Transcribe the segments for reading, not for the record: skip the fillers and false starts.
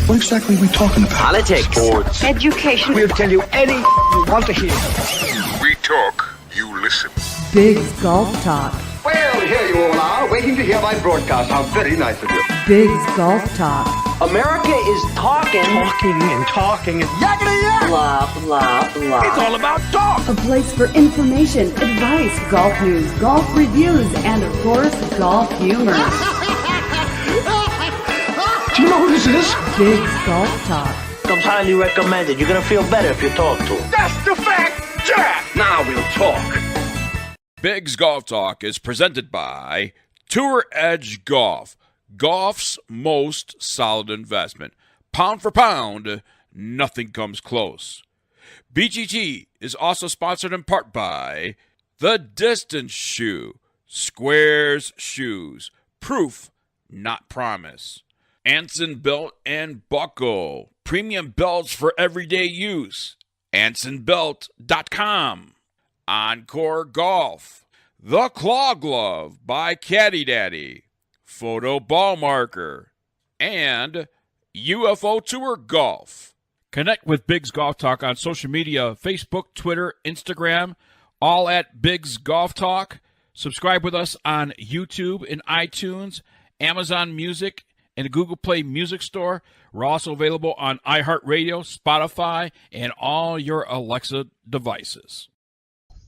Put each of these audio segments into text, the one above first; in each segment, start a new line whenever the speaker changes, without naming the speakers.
What exactly are we talking about?
Politics.
Sports.
Education.
We'll tell you anything you want to hear.
We talk, you listen.
Big's Golf Talk.
Well, here you all are, waiting to hear my broadcast. How very nice of you.
Big's Golf Talk.
America is talking
And yakety yak!
blah, blah, blah.
It's all about talk.
A place for information, advice, golf news, golf reviews, and of course, golf humor.
Do you know who this is?
Big's Golf Talk.
Comes highly recommended. You're gonna feel better if you talk to him.
That's the fact, Jack!
Now we'll talk.
Big's Golf Talk is presented by Tour Edge Golf, golf's most solid investment. Pound for pound, nothing comes close. BGT is also sponsored in part by The Distance Shoe, Squares Shoes, proof, not promise. Anson Belt and Buckle, premium belts for everyday use. AnsonBelt.com. Encore Golf, The Claw Glove by Caddy Daddy, Photo Ball Marker, and UFO Tour Golf. Connect with Big's Golf Talk on social media, Facebook, Twitter, Instagram, all at Big's Golf Talk. Subscribe with us on YouTube and iTunes, Amazon Music, and the Google Play Music Store. We're also available on iHeartRadio, Spotify, and all your Alexa devices.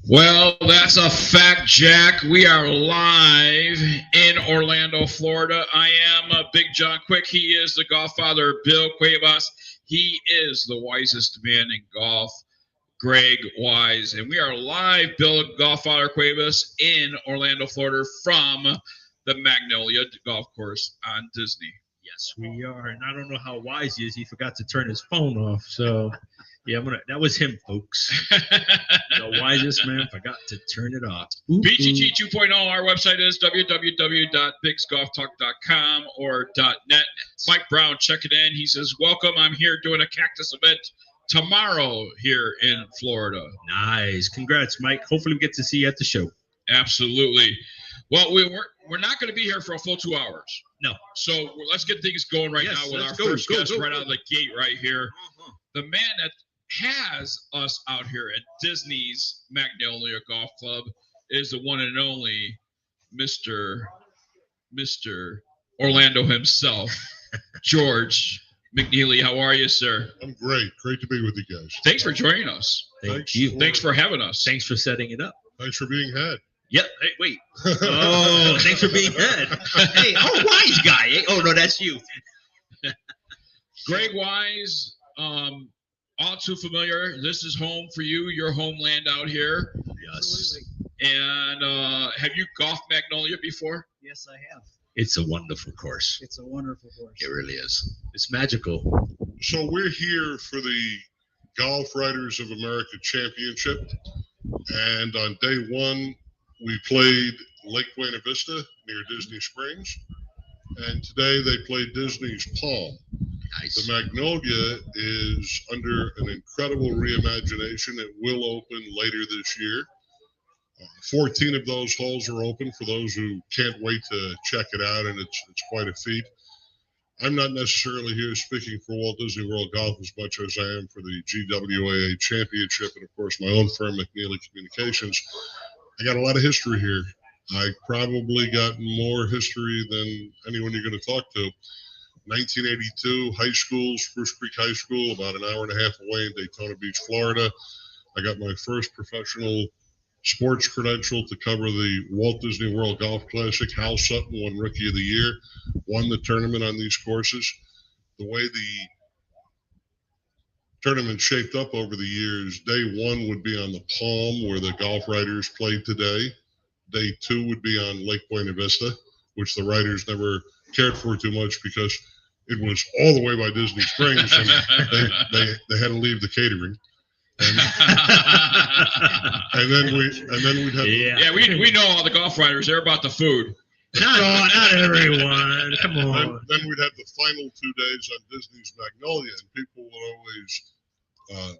Well, that's a fact, Jack. We are live in Orlando, Florida. I am Big John Quick. He is the golf father, Bill Cuevas. He is the wisest man in golf, Greg Wise. And we are live, Bill Golf Father Cuevas, in Orlando, Florida, from the Magnolia golf course on Disney.
Yes, we are. And I don't know how wise he is. He forgot to turn his phone off. So, yeah, that was him, folks. The wisest man forgot to turn it off.
BGT 2.0, our website is www.bigsgolftalk.com or .net. Mike Brown, check it in. He says, welcome. I'm here doing a cactus event tomorrow here in Florida.
Nice. Congrats, Mike. Hopefully we get to see you at the show.
Absolutely. Well, we're not going to be here for a full 2 hours.
No.
So let's get things going right now with our first guest right out of the gate right here. The man that has us out here at Disney's Magnolia Golf Club is the one and only Mr. Orlando himself, George McNeely. How are you, sir?
I'm great. Great to be with you guys.
Thanks for joining us.
Thank you.
Thanks for having us.
Thanks for setting it up.
Thanks for being had.
Yep. Hey, wait. Oh, thanks for being head. Hey, wise guy. Hey, oh, no, that's you.
Greg Wise, all too familiar. This is home for you, your homeland out here.
Yes.
And have you golfed Magnolia before?
Yes, I have.
It's a wonderful course.
It's a wonderful course.
It really is. It's magical.
So we're here for the Golf Writers of America Championship. And on day one, we played Lake Buena Vista near Disney Springs. And today they played Disney's Palm.
Nice.
The Magnolia is under an incredible reimagination. It will open later this year. 14 of those holes are open for those who can't wait to check it out, and it's quite a feat. I'm not necessarily here speaking for Walt Disney World Golf as much as I am for the GWAA Championship and, of course, my own firm, McNeely Communications. I got a lot of history here. I probably got more history than anyone you're going to talk to. 1982, high school, Spruce Creek High School, about an hour and a half away in Daytona Beach, Florida. I got my first professional sports credential to cover the Walt Disney World Golf Classic. Hal Sutton won Rookie of the Year, won the tournament on these courses. The way the tournament shaped up over the years, day one would be on the Palm, where the Golf Writers played today. Day two would be on Lake Buena Vista, which the writers never cared for too much because it was all the way by Disney Springs, and they had to leave the catering. And then we'd have
we know all the golf writers. They're about the food.
Not everyone. Come on.
Then we'd have the final 2 days on Disney's Magnolia, and people would always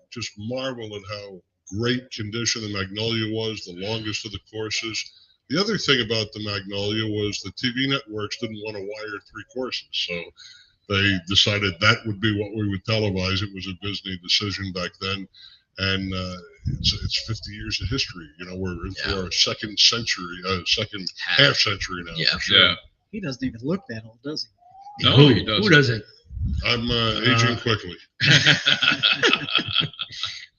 just marvel at how great condition the Magnolia was, the longest of the courses. The other thing about the Magnolia was the TV networks didn't want to wire 3 courses, so they decided that would be what we would televise. It was a Disney decision back then, and it's 50 years of history. You know, we're into our second half century now.
Yeah,
for sure.
yeah.
He doesn't even look that old, does he?
No, he doesn't.
Who doesn't?
I'm aging quickly.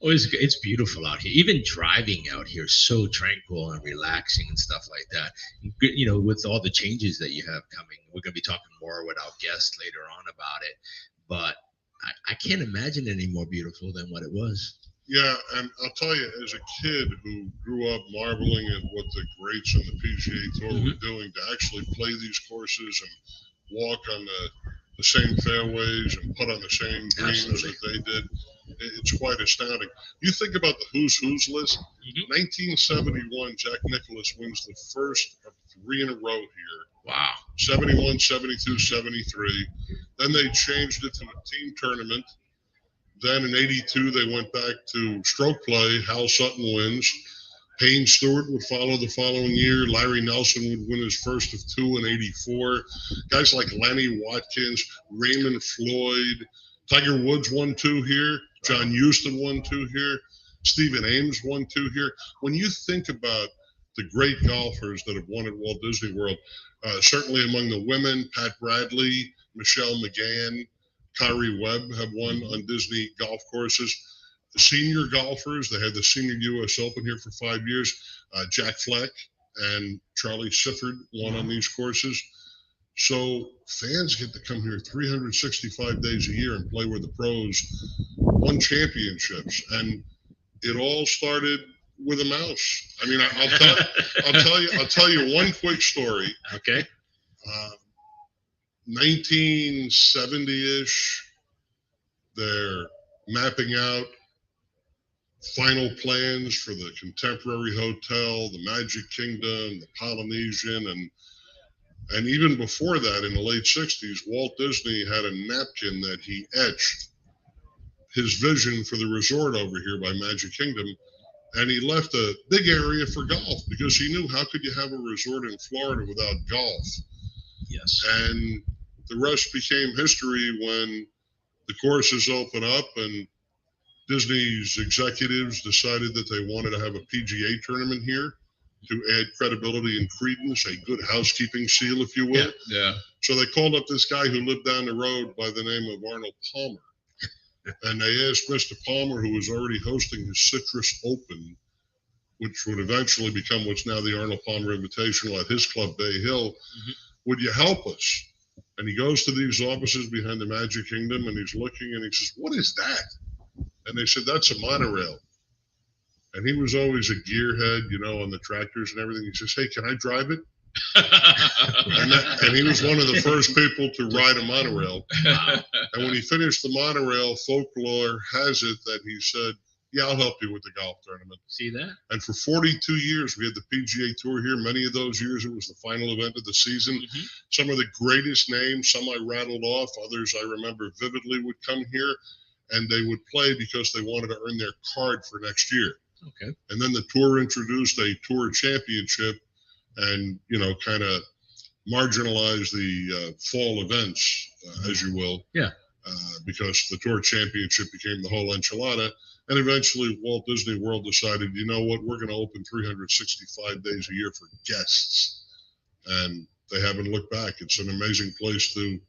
Oh, it's beautiful out here. Even driving out here is so tranquil and relaxing and stuff like that. You know, with all the changes that you have coming, we're going to be talking more with our guests later on about it. But I can't imagine any more beautiful than what it was.
Yeah, and I'll tell you, as a kid who grew up marveling at what the greats on the PGA Tour were doing, to actually play these courses and walk on the same fairways and put on the same greens that they did, it's quite astounding. You think about the who's list. 1971, Jack Nicklaus wins the first of 3 in a row here.
Wow.
71, 72, 73. Then they changed it to a team tournament. Then in 82, they went back to stroke play. Hal Sutton wins. Payne Stewart would follow the following year. Larry Nelson would win his first of 2 in 84. Guys like Lenny Watkins, Raymond Floyd, Tiger Woods won 2 here. John Huston won 2 here. Stephen Ames won 2 here. When you think about the great golfers that have won at Walt Disney World, certainly among the women, Pat Bradley, Michelle McGann, Kyrie Webb have won on Disney golf courses. The senior golfers, they had the Senior U.S. Open here for 5 years. Jack Fleck and Charlie Sifford won on these courses. So fans get to come here 365 days a year and play with the pros, won championships, and it all started with a mouse. I mean, I'll tell you one quick story.
Okay.
1970-ish, they're mapping out final plans for the Contemporary Hotel, the Magic Kingdom, the Polynesian, and even before that, in the late 60s, Walt Disney had a napkin that he etched his vision for the resort over here by Magic Kingdom, and he left a big area for golf because he knew, how could you have a resort in Florida without golf?
Yes.
And the rest became history when the courses opened up and Disney's executives decided that they wanted to have a PGA tournament here to add credibility and credence, a good housekeeping seal, if you will.
Yeah.
So they called up this guy who lived down the road by the name of Arnold Palmer. And they asked Mr. Palmer, who was already hosting his Citrus Open, which would eventually become what's now the Arnold Palmer Invitational at his club, Bay Hill, would you help us? And he goes to these offices behind the Magic Kingdom and he's looking and he says, what is that? And they said, that's a monorail. And he was always a gearhead, you know, on the tractors and everything. He says, hey, can I drive it? and he was one of the first people to ride a monorail. Wow. And when he finished the monorail, folklore has it that he said, yeah, I'll help you with the golf tournament.
See that?
And for 42 years, we had the PGA Tour here. Many of those years, it was the final event of the season. Some of the greatest names, some I rattled off, others I remember vividly would come here, and they would play because they wanted to earn their card for next year.
Okay.
And then the tour introduced a tour championship and, you know, kind of marginalized the fall events, as you will.
Yeah.
Because the tour championship became the whole enchilada. And eventually Walt Disney World decided, you know what, we're going to open 365 days a year for guests. And they haven't looked back. It's an amazing place to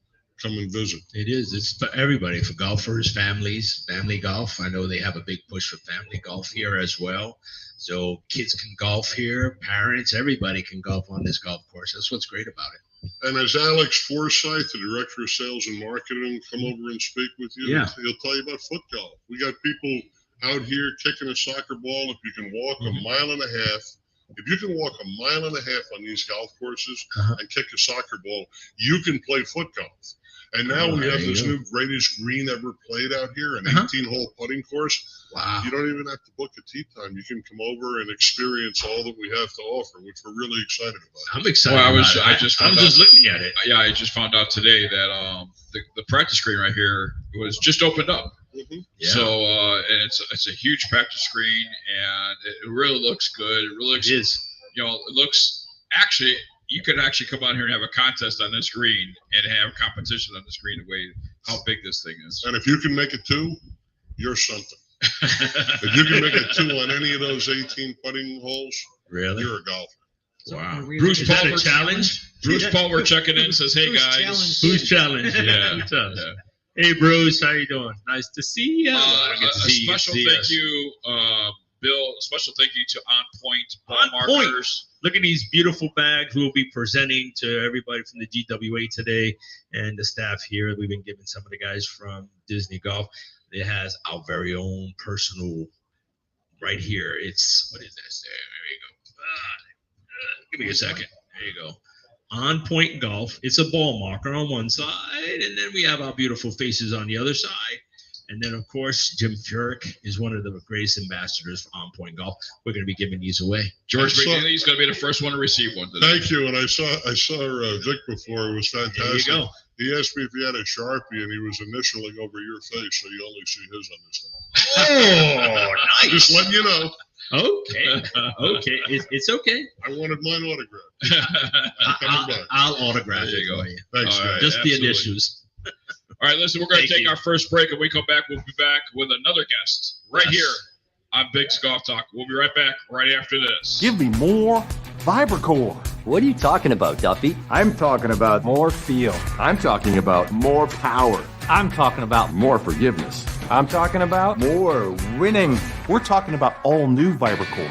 come and visit.
It is. It's for everybody, for golfers, families, family golf. I know they have a big push for family golf here as well. So kids can golf here, parents, everybody can golf on this golf course. That's what's great about it.
And as Alex Forsyth, the Director of Sales and Marketing, come over and speak with you, he'll tell you about foot golf. We got people out here kicking a soccer ball. If you can walk a mile and a half, if you can walk a mile and a half on these golf courses and kick a soccer ball, you can play foot golf. And now we have this new greatest green ever played out here, an 18-hole putting course.
Wow.
You don't even have to book a tee time. You can come over and experience all that we have to offer, which we're really excited about.
I'm excited.
Well,
I'm
just
looking at it.
Yeah, I just found out today that the practice green right here was just opened up.
Yeah.
So and it's a huge practice screen, and it really looks good. It really looks,
It is.
You know, it looks actually. you could actually come out here and have a contest on this green and have competition on this green the way how big this thing is.
And if you can make it 2, you're something. If you can make it 2 on any of those 18 putting holes,
Really?
you're a golfer.
Wow.
Bruce, is that a challenge?
Bruce Palmer checking in says, "Hey guys,
Who's challenged? Yeah. Who's challenged? Hey Bruce, how you doing? Nice to see you.
A special thank you, Bill. A special thank you to On Point Ball Markers.
Look at these beautiful bags we'll be presenting to everybody from the GWA today and the staff here. We've been giving some of the guys from Disney Golf. It has our very own personal right here. It's, what is this? There you go. Give me a second. There you go. On Point Golf. It's a ball marker on one side, and then we have our beautiful faces on the other side. And then, of course, Jim Furyk is one of the greatest ambassadors for On Point Golf. We're going to be giving these away.
George McNeely's going to be the first one to receive one today.
Thank you. And I saw Vic before. It was fantastic.
There you go.
He asked me if he had a Sharpie, and he was initialing over your face, so you only see his on this one.
Oh, nice.
Just letting you know.
Okay. Okay. It's okay.
I wanted mine autographed.
I'll autograph
There you
it
go.
for you.
Thanks, guys.
Just
absolutely.
the initials.
All right, listen, we're going to
Thank
take
you.
our first break. And we come back, we'll be back with another guest right
Yes.
here on Big's Golf Talk. We'll be right back right after this.
Give me more Vibracore.
What are you talking about, Duffy?
I'm talking about more feel. I'm talking about more power. I'm talking about more forgiveness. I'm talking about more winning. We're talking about all new Vibracore.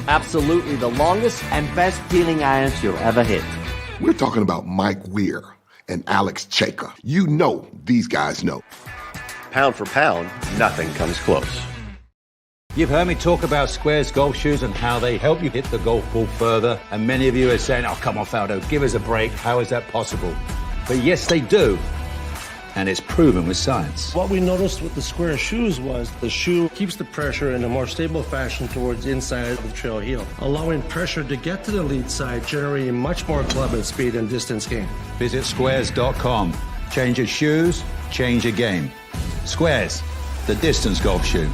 Absolutely the longest and best peeling irons you'll ever hit.
We're talking about Mike Weir and Alex Chaka. You know these guys know.
Pound for pound, nothing comes close.
You've heard me talk about Squares golf shoes and how they help you hit the golf ball further. And many of you are saying, oh, come on, Faldo, give us a break. How is that possible? But yes, they do. And it's proven with science.
What we noticed with the Square shoes was the shoe keeps the pressure in a more stable fashion towards the inside of the trail heel, allowing pressure to get to the lead side, generating much more club and speed and distance gain.
Visit squares.com. Change your shoes, change your game. Squares, the distance golf shoe.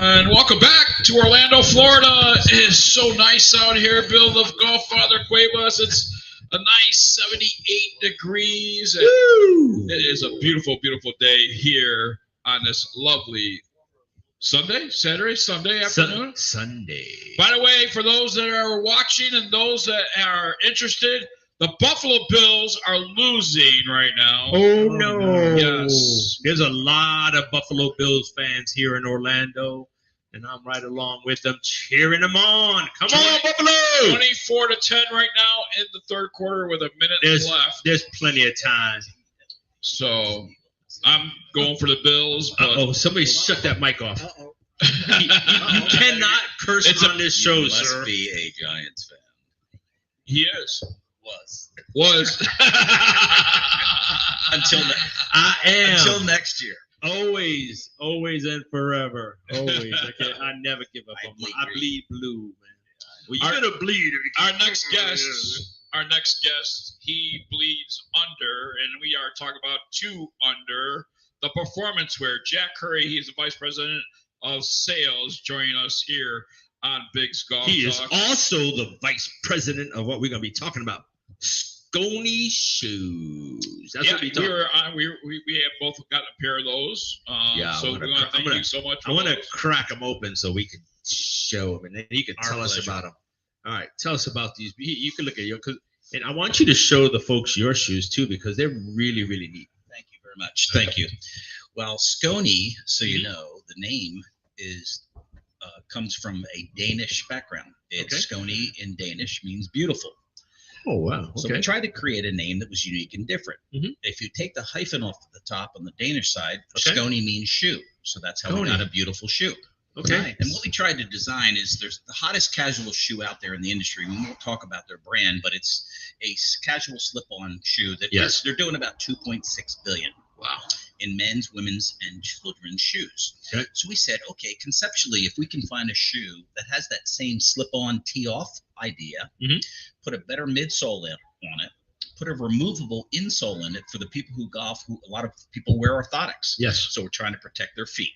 And welcome back to Orlando, Florida. It is so nice out here. Bill the Golf Father Cuevas. It's a nice 78 degrees. It is a beautiful, beautiful day here on this lovely Sunday afternoon.
Sunday.
By the way, for those that are watching and those that are interested, the Buffalo Bills are losing right now.
Oh, no.
Yes.
There's a lot of Buffalo Bills fans here in Orlando, and I'm right along with them, cheering them on. Come on, Buffalo!
24-10 right now in the third quarter with a minute left.
There's plenty of time.
So I'm going for the Bills.
Uh-oh, somebody shut that mic off. You cannot curse on this show, sir.
Must be a Giants fan.
He is.
Was. Until next year.
Always and forever. Always. I never give up on my. I bleed blue, man. Well, you're gonna bleed.
Our next guest, he bleeds under, and we are talking about 2 under the performance wear. Jack Curry, he's the vice president of sales, joining us here on Big's Golf
He
Talk.
is also the vice president of what we're gonna be talking about. Scony shoes. That's what we talking about.
We have both got a pair of those. So we want to thank you so much.
I want to crack them open so we can show them, and then you can tell us about them. All right, tell us about these. You can look at you because And I want you to show the folks your shoes too, because they're really, really neat.
Thank you very much. Thank you. Well, Skåne, so you know, the name is comes from a Danish background. It's Skåne in Danish means beautiful.
Oh, wow. Okay.
So we tried to create a name that was unique and different. If you take the hyphen off the top on the Danish side, Skåne means shoe. So that's how we got a beautiful shoe.
Okay.
And what we tried to design is there's the hottest casual shoe out there in the industry. We won't talk about their brand, but it's a casual slip-on shoe that they're doing about 2.6 billion.
Wow.
In men's, women's, and children's shoes. Okay. So we said, okay, conceptually, if we can find a shoe that has that same slip-on tee-off idea, put a better midsole on it, put a removable insole in it for the people who golf, who a lot of people wear orthotics.
Yes.
So we're trying to protect their feet.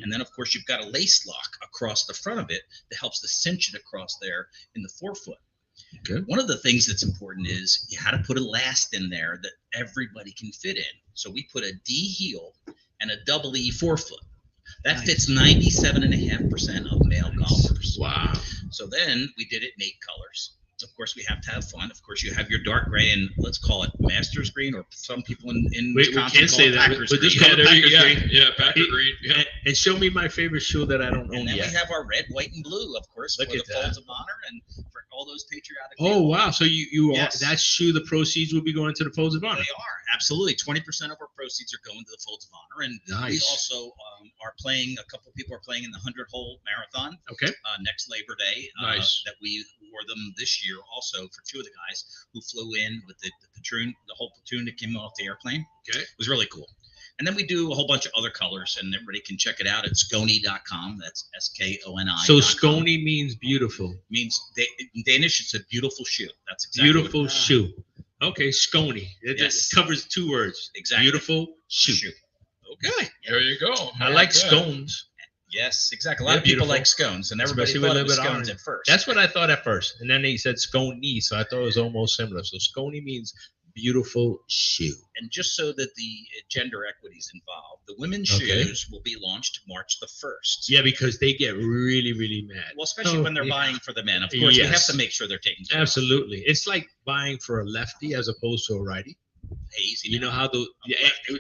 And then, of course, you've got a lace lock across the front of it that helps to cinch it across there in the forefoot. Okay. One of the things that's important is you had to put a last in there that everybody can fit in. So we put a D heel and a double E forefoot. That fits 97.5% of male golfers.
Wow.
So then we did it in 8 colors. Of course, we have to have fun. Of course, you have your dark gray and let's call it Masters green, or some people in Wisconsin
can't say that.
Packers
But
green.
just call it Packers green.
Yeah, Packer green. Yeah.
And show me my favorite shoe that I don't own
And then
yet.
we have our red, white, and blue, of course,
Look
for the
at that.
folds of honor and for all those patriotic
Oh,
people.
wow. So you
Yes.
that shoe, the proceeds will be going to the Folds of Honor.
They are, absolutely. 20% of our proceeds are going to the Folds of Honor. And we
Nice.
also are playing, a couple of people are playing in the 100-hole marathon
Okay.
next Labor Day.
Nice.
That we wore them this year also for 2 of the guys who flew in with the platoon, the whole platoon that came off the airplane.
Okay.
It was really cool. And then we do a whole bunch of other colors, and everybody can check it out at skoni.com. That's SKONI.
So Skåne means beautiful.
Means in Danish, it's a beautiful shoe. That's exactly
Beautiful
what
shoe. Okay, Skåne. It
Yes.
covers 2 words.
Exactly.
Beautiful shoe.
Okay.
There you go.
I like
that.
scones.
Yes, exactly. A lot
They're
of people
beautiful.
like scones, and everybody
Especially
thought
with a
it was
little bit
scones
orange.
at first.
That's what I thought at first. And then he said Skåne, so I thought it was almost similar. So Skåne means beautiful shoe.
And just so that the gender equity is involved, the women's
Okay.
shoes will be launched March the 1st.
Yeah, because they get really, really mad.
Well, especially when they're
yeah.
buying for the men. Of course, we have
Yes.
to make sure they're taken care
Absolutely. It's like buying for a lefty as opposed to a righty.
of. Easy.
You
now.
know how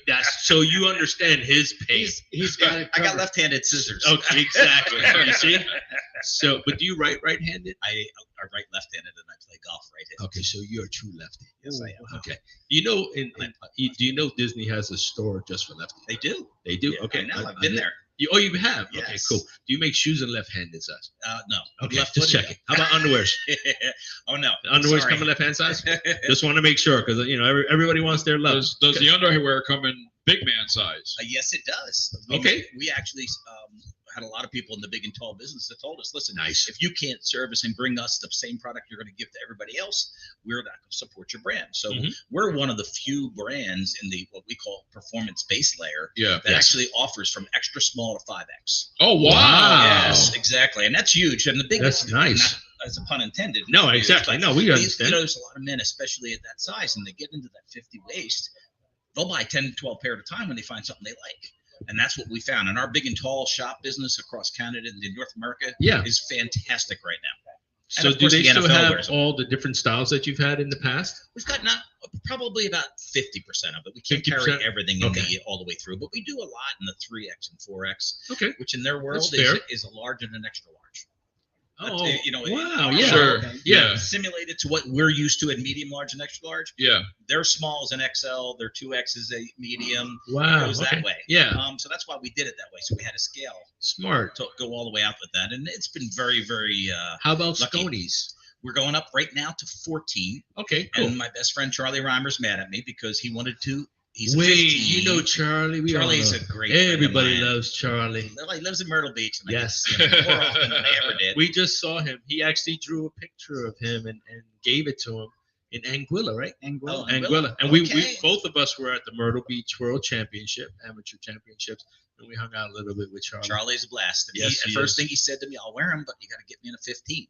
that's so you understand his pain.
He's got it
I got
covered.
left-handed scissors.
Okay, exactly. You see? So, but do you write right-handed?
I write left-handed and I play golf right-handed.
Okay, so you're a true lefty.
Yes, I am.
Okay. You know, do you know Disney has a store just for lefties?
They do.
They do.
Yeah,
okay.
I know. I've been there.
You have. Okay,
Yes.
cool. Do you make shoes in left-handed size?
No.
Okay,
Left
just
footed.
checking. How about underwears?
Oh no.
Underwears
Sorry.
come in left-hand size? Just want to make sure because everybody wants their love.
Does the underwear come in big man size?
Yes, it does.
Okay.
We actually had a lot of people in the big and tall business that told us, listen,
Nice.
if you can't service and bring us the same product you're going to give to everybody else, we're not going to support your brand. So we're one of the few brands in the what we call performance base layer
Yeah.
that actually offers from extra small to 5X.
Oh, wow.
Yes, exactly. And that's huge. And the big
That's nice.
not as a pun intended.
No,
huge,
exactly.
but
No, we
these-
understand.
there's a lot of men, especially at that size, and they get into that 50 waist, they'll buy 10, 12 pair at a time when they find something they like. And that's what we found. And our big and tall shop business across Canada and in North America is fantastic right now.
So
And of
do
course
they
the
still
NFL
have
wears them.
all the different styles that you've had in the past?
We've got probably about 50% of it. We can't
50%?
carry everything in
Okay.
all the way through, but we do a lot in the 3X and 4X,
Okay.
which in their world
That's fair.
is a large and an extra large.
Oh, wow.
our
Yeah.
Sure.
world,
Yeah.
simulated to what we're used to at medium, large, and extra large.
Yeah.
Their small is an XL, their 2X is a medium.
Wow,
It goes
okay.
that way.
Yeah.
So that's why we did it that way. So we had a scale
Smart.
to go all the way out with that, and it's been very, very.
How about
lucky.
Sconies?
We're going up right now to 14.
Okay, cool.
And my best friend Charlie Reimer's mad at me because he wanted to. He's
Wait,
15.
you know Charlie? We all
Charlie's
know.
a great friend of
Everybody
mine.
loves Charlie.
He lives in Myrtle Beach, and I get to
Yes.
see him more often than I ever did.
We just saw him. He actually drew a picture of him and gave it to him in Anguilla, right?
Anguilla.
Anguilla. And we
Okay.
both of us were at the Myrtle Beach World Championship, Amateur Championships, and we hung out a little bit with Charlie.
Charlie's a blast. And
Yes,
at
he
first
is.
thing he said to me, I'll wear them, but you got to get me in a 15.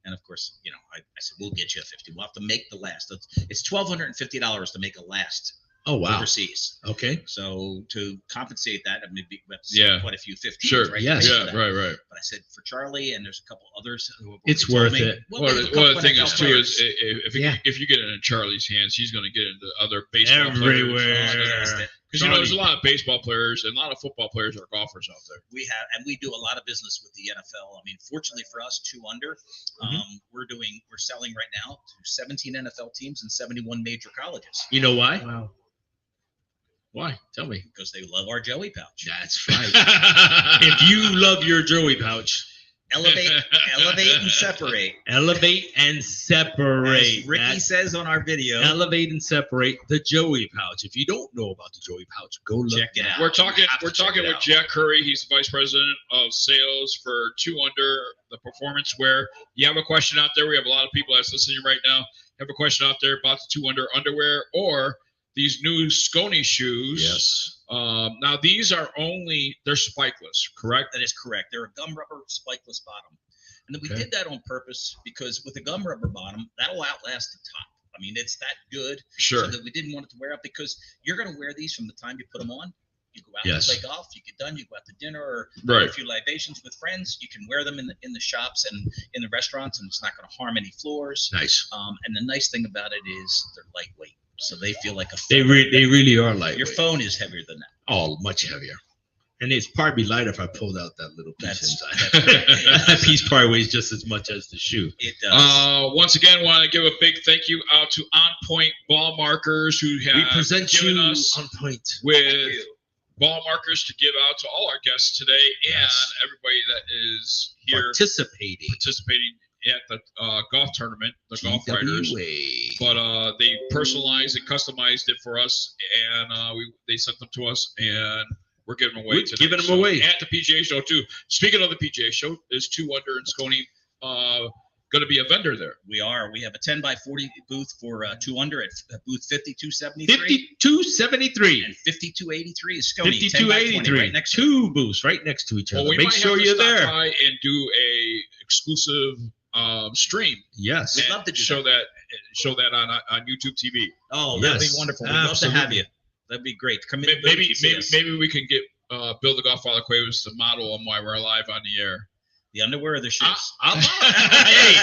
And of course, I said, we'll get you a 15. We'll have to make the last. It's $1,250 to make a last
Oh, wow.
overseas.
Okay.
So to compensate that, I mean, we have
Yeah.
quite a few 15s,
Sure.
right?
Yes.
Right
Yeah.
for that.
Right.
But I said for Charlie, and there's a couple others.
It's worth it.
Well, the thing is too is if you get it in Charlie's hands, he's going to get into other baseball
Everywhere.
players. Because there's a lot of baseball players and a lot of football players are golfers out there.
We have, and we do a lot of business with the NFL. I mean, fortunately for us, 2 Under, we're selling right now to 17 NFL teams and 71 major colleges.
You know why?
Wow.
Why? Tell me.
Because they love our Joey pouch.
That's right. If you love your Joey pouch,
elevate and separate.
Elevate and separate.
As Ricky says on our video.
Elevate and separate the Joey pouch. If you don't know about the Joey pouch, go look
Check it out.
We're talking with
out.
Jack Curry. He's the vice president of sales for 2 Under, the performance wear. You have a question out there. We have a lot of people that's listening right now. Have a question out there about the 2 Under underwear or these new Sconey shoes.
Yes.
Now these are they're spikeless, correct?
That is correct. They're a gum rubber spikeless bottom. And we did that on purpose because with a gum rubber bottom, that'll outlast the top. I mean, it's that good.
Sure.
So that we didn't want it to wear out because you're going to wear these from the time you put them on. You go out
Yes.
and play golf, you get done, you go out to dinner or
Right.
have a few libations with friends. You can wear them in the shops and in the restaurants, and it's not going to harm any floors.
Nice.
And the nice thing about it is they're lightweight. So they feel like a phone.
They really are lightweight.
Your phone is heavier than that.
Oh, much heavier. And it's probably lighter if I pulled out that little piece inside.
That's
That piece probably weighs just as much as the shoe.
It does.
Once again, want to give a big thank you out to On Point Ball Markers who have
We present
given
you
us
on point.
with ball markers to give out to all our guests today and everybody that is here
participating
at the golf tournament, the Golf Writers. But they personalized and customized it for us, and they sent them to us, and we're giving them away today.
Giving them away
at the PGA Show too. Speaking of the PGA Show, is 2 Under and Sconey going to be a vendor there?
We are. We have a 10x40 booth for 2 Under at booth 5273.
5273.
And 5283 is Sconey.
5283.
Right next
Two booths right next to each other.
Well, we
Make
might
sure
have to
you're
stop
there.
by and do a exclusive stream.
Yes.
We'd love to
show that on YouTube TV.
Oh, that'd be wonderful. We'd love to have you. That'd be great. Come in.
Maybe we can get Bill the Godfather Cuevas to model them while we're live on the air.
The underwear or the shoes?
Hey,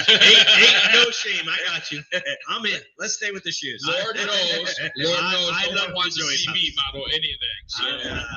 ain't no shame. I got you. I'm in.
Let's stay with the shoes.
Lord knows,
I
no
love
one wants to
the Joey
see
pouch.
me model anything. So.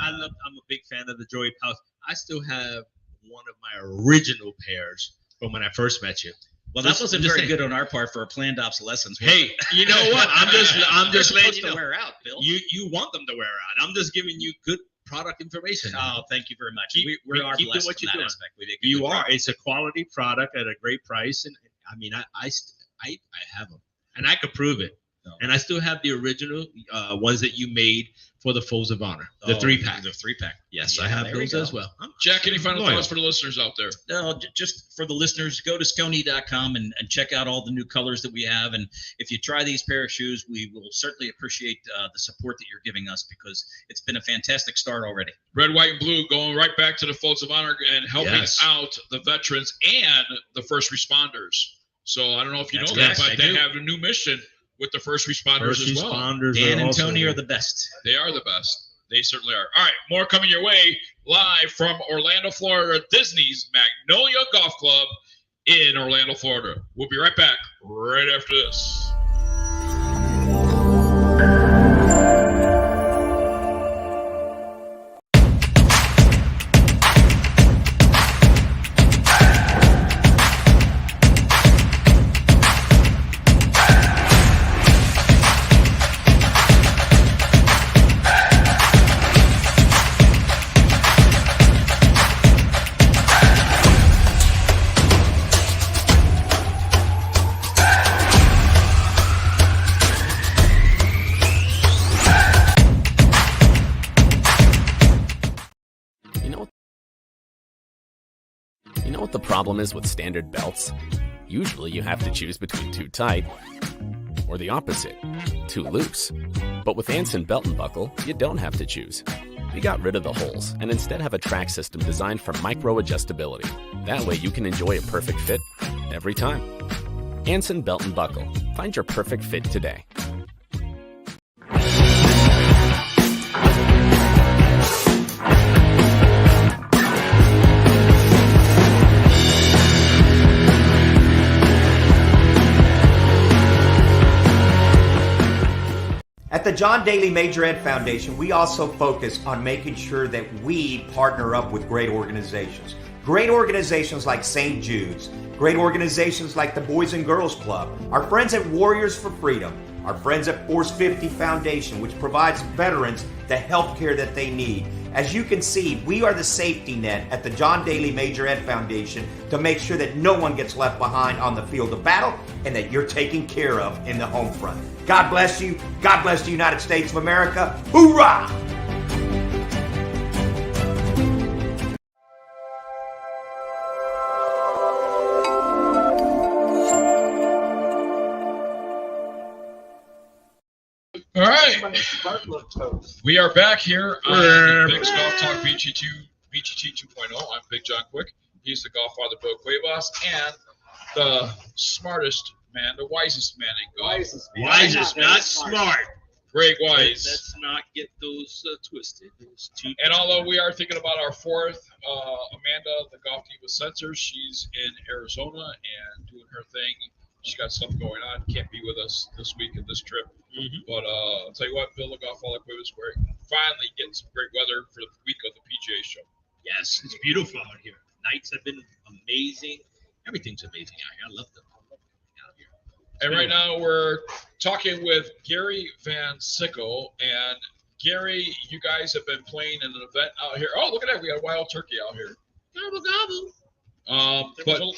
I'm a big fan of the Joey pouch. I still have one of my original pairs from when I first met you.
Well, that wasn't very good on our part for a planned obsolescence.
Hey, you know what? I'm just letting you know.
Wear out, Bill.
You want them to wear out. I'm just giving you good product information.
Oh, thank you very much.
Keep
we are
doing
blessed
what
in
you're
that
doing.
aspect. We make a
You
good
are.
product.
It's a quality product at a great price, and I mean, I have them, and I could prove it.
No.
And I still have the original ones that you made for the Foes of Honor, the 3-pack.
The 3-pack.
Yes,
Yeah,
I have
there we
those
go.
as well.
Jack, any final
Loyal.
thoughts for the listeners out there?
No, just for the listeners, go to Sconey.com and check out all the new colors that we have. And if you try these pair of shoes, we will certainly appreciate the support that you're giving us because it's been a fantastic start already.
Red, white, and blue going right back to the Folds of Honor and helping
Yes.
out the veterans and the first responders. So I don't know if you
That's
know that,
right.
but
I
they
do.
have a new mission with the first responders
First
as well.
responders
Dan
are
and
also
Tony
there.
are the best.
They are the best. They certainly are. All right, more coming your way live from Orlando, Florida, Disney's Magnolia Golf Club in Orlando, Florida. We'll be right back right after this.
You know what the problem is with standard belts? Usually you have to choose between too tight or the opposite, too loose. But with Anson Belt and Buckle, you don't have to choose. We got rid of the holes and instead have a track system designed for micro-adjustability. That way you can enjoy a perfect fit every time. Anson Belt and Buckle. Find your perfect fit today.
the John Daly Major Ed Foundation, we also focus on making sure that we partner up with great organizations. Great organizations like St. Jude's, great organizations like the Boys and Girls Club, our friends at Warriors for Freedom, our friends at Force 50 Foundation, which provides veterans the health care that they need. As you can see, we are the safety net at the John Daly Major Ed Foundation to make sure that no one gets left behind on the field of battle and that you're taken care of in the home front. God bless you. God bless the United States of America. Hoorah!
All right. We are back here on Big's Golf Talk BGT 2.0. I'm Big John Quick. He's the golf father, Bill Cuevas, and the smartest man, the wisest man in golf.
Wisest, not smart.
Greg Wise.
Let's not get those twisted.
And although we are thinking about our fourth, Amanda, the Golf Diva Censor, she's in Arizona and doing her thing. She's got something going on. Can't be with us this week in this trip. But I'll tell you what, Bill, the Golf Father Cuevas, we're finally getting some great weather for the week of the PGA show.
Yes, it's beautiful out here. Nights have been amazing. Everything's amazing out here. I love them.
And right now we're talking with Gary Van Sickle. And Gary, you guys have been playing in an event out here. Oh, look at that. We got a wild turkey out here.
Gobble, gobble.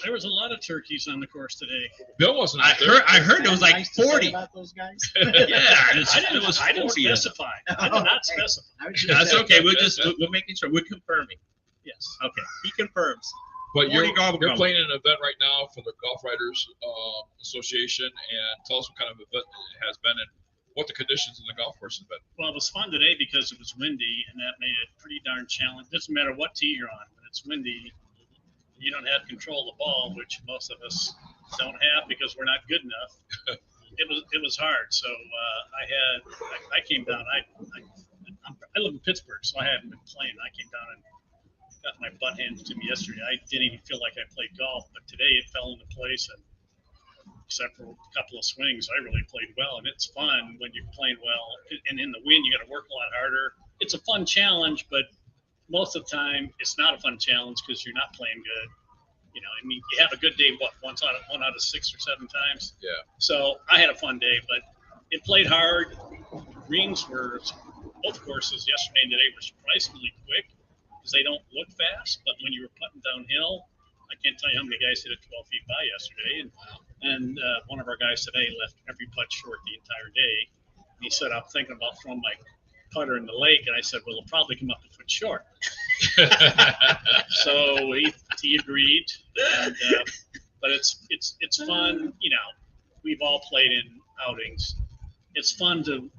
There was a lot of turkeys on the course today.
Bill wasn't.
I heard there was like 40.
About those guys?
Yeah,
I didn't specify. I did not specify.
That's okay. We're making sure. We're confirming.
Yes.
Okay. He confirms.
But you're playing an event right now for the Golf Writers Association, and tell us what kind of event it has been and what the conditions in the golf course have been.
Well, it was fun today because it was windy, and that made it pretty darn challenging. Doesn't matter what tee you're on. When it's windy, you don't have control of the ball, which most of us don't have because we're not good enough. It was hard. So I came down. I live in Pittsburgh, so I haven't been playing. I came down and got my butt handed to me yesterday. I didn't even feel like I played golf, but today it fell into place, and except for a couple of swings, I really played well. And it's fun when you're playing well, and in the wind, you got to work a lot harder. It's a fun challenge, but most of the time, it's not a fun challenge because you're not playing good. You know, I mean, you have a good day, one out of 6 or 7 times.
Yeah.
So I had a fun day, but it played hard. Greens were, both courses yesterday and today were surprisingly quick because they don't look fast. But when you were putting downhill, I can't tell you how many guys hit it 12 feet by yesterday. And one of our guys today left every putt short the entire day. And he said, I'm thinking about throwing my putter in the lake, and I said, well, it'll probably come up a foot short. So he agreed, and, but it's fun. You know, we've all played in outings. It's fun to,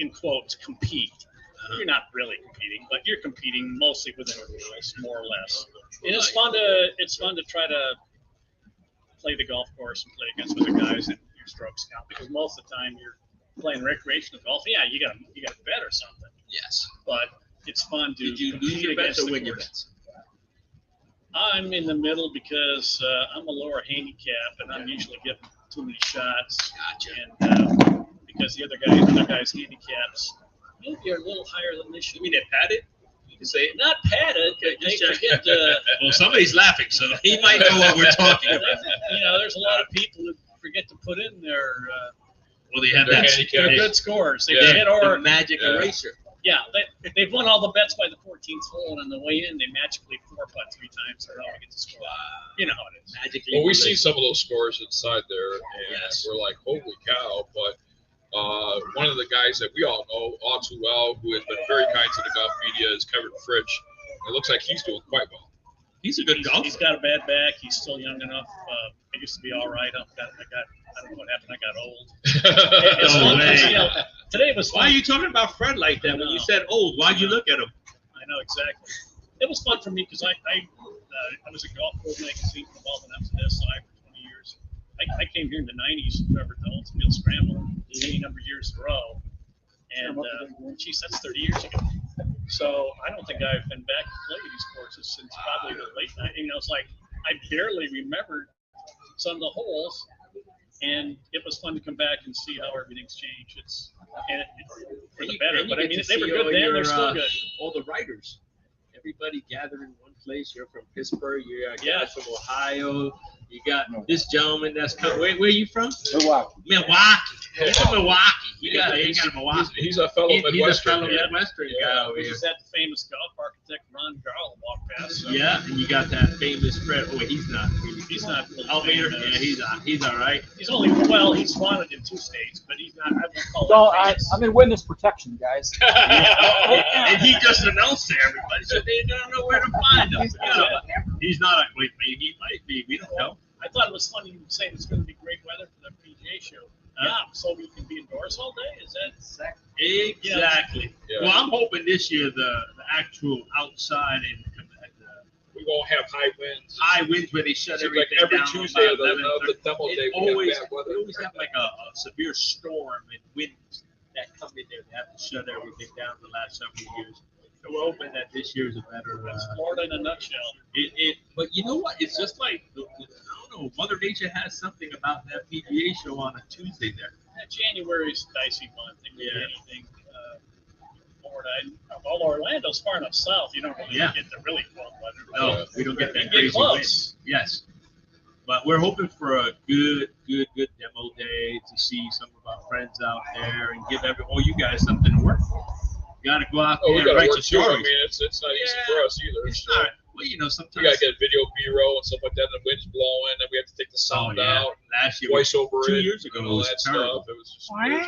in quotes, compete. You're not really competing, but you're competing mostly within the rules, more or less. And it's fun to try to play the golf course and play against other guys and your strokes count, because most of the time you're playing recreational golf. Yeah, you got to bet or something.
Yes.
But it's fun to
Did you lose your bets or win your bets?
I'm in the middle because I'm a lower handicap, and I'm usually getting too many shots.
Gotcha.
And because the other guys' handicaps, maybe you're a little higher than they should.
You mean they're padded? You can say
Not padded. They forget.
Well, somebody's laughing, so he might know what we're talking about.
You know, there's a lot of people who forget to put in their.
Well, they have that
They're good scores. They hit
the magic eraser.
Yeah, they've won all the bets by the 14th hole, and on the way in, they magically 4-putt 3 times in a row to get the score. You know how it is.
Magically.
Well, we see some of those scores inside there, and we're like, holy cow. But one of the guys that we all know all too well, who has been very kind to the golf media, is Kevin Fritsch. It looks like he's doing quite well.
He's a good golfer.
He's got a bad back. He's still young enough. I used to be all right. I don't know what happened. I got old.
No way.
You know, today was fun.
Why are you talking about Fred like that when you said old? Why'd you look at him?
I know exactly. It was fun for me because I was a Golf World magazine involved in SI for 20 years. I came here in the 90s and covered the Ultimate Scramble any number of years in a row. And, geez, that's 30 years ago. So I don't think I've been back to play these courses since probably the late 90s. You know, it's like I barely remembered some of the holes. And it was fun to come back and see how everything's changed. And for the
And
better,
you
but I
get
mean,
to
they were
see
good
all
then. They're
your,
still good.
all the writers. Everybody gathered in one place. You're from Pittsburgh. You got
Yeah.
guys from Ohio. You got this gentleman that's come. Where are you from?
Milwaukee.
He's from Milwaukee. He got a Milwaukee.
He's a fellow Midwestern.
He's a fellow Midwestern guy over
This
here.
is that famous golf architect Ron Garl walked past. So.
Yeah, and you got that famous Fred. Oh, he's not.
He's not.
Almeida.
famous.
Yeah, he's all right.
He's only he's wanted in 2 states, but he's not. I won't call
So
that famous.
I'm in witness protection, guys.
And he just announced to everybody, so they don't know where to find him. He's not a wait, maybe he might be. We don't know.
I thought it was funny you were saying it's going to be great weather for the PGA show. Yeah, so we can be indoors all day. Is that
Exactly.
Yeah.
Well, I'm hoping this year the actual outside and
We won't have high winds.
where they shut
Seems
everything
like every
down.
Tuesday of
about
the
11:30.
demo day, we
always,
have bad weather.
we always have like a severe storm and winds that come in there. They have to shut everything down the last several years. So we're hoping that this year is a better.
it's Florida in a nutshell?
But you know what? It's just like I don't know. Mother Nature has something about that PGA show on a Tuesday there.
January's a dicey month. It could be anything. Florida, although Orlando's far enough south, you don't really get the really cold weather.
No, we don't get that
You
crazy
close.
wind. Yes. But we're hoping for a good demo day to see some of our friends out there and give you guys something to work for. You got to go out
Oh, we
there and
gotta
write
work
your
too. I
stories.
mean, it's not easy for us either.
It's
So
not. Well, sometimes
we gotta get video B-roll and stuff like that. And the wind's blowing, and we have to take the sound out.
Last year,
voice over
2
it,
years ago,
and
it
all
was
that
terrible.
stuff. It was just crazy.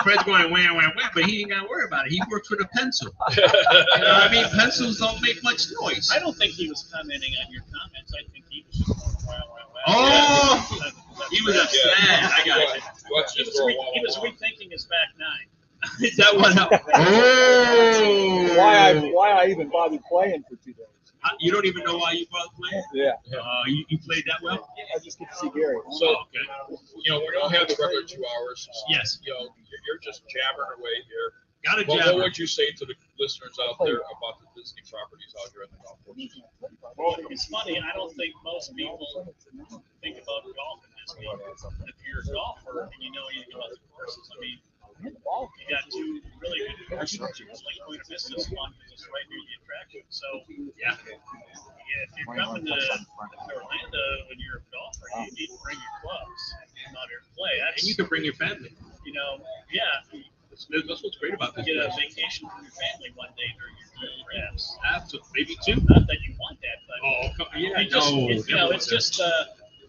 Fred's going wham, but he ain't got to worry about it. He works with a pencil. You know what I mean? Pencils don't make much noise.
I don't think he was commenting on your comments. I think he was just going wow.
Oh! He was upset.
Yeah.
I got you.
Watch
He
this
was,
for a
he was
while.
rethinking his back nine.
Is that what happened? Oh!
Why I even bothered playing for 2 days?
You don't even know why you both played?
Yeah.
You played that well?
I just get to see Gary.
So,
okay.
we don't have the regular 2 hours.
Yes.
You're just jabbering away here.
Got a
What
jabber.
would you say to the listeners out there about the Disney properties out here in the golf course?
Well, it's funny. I don't think most people think about golf in this game. If you're a golfer and you know anything about the courses, I mean, you got 2 really good courses. Like Point Vista is one because it's right near the attraction. So, if you're coming to Orlando and you're a golfer, you need to bring your clubs out here to play.
And you can bring your family. That's what's great about this.
Get a vacation from your family one day during your trip, perhaps.
Absolutely. Maybe 2.
Not that you want that, but
Yeah,
it's just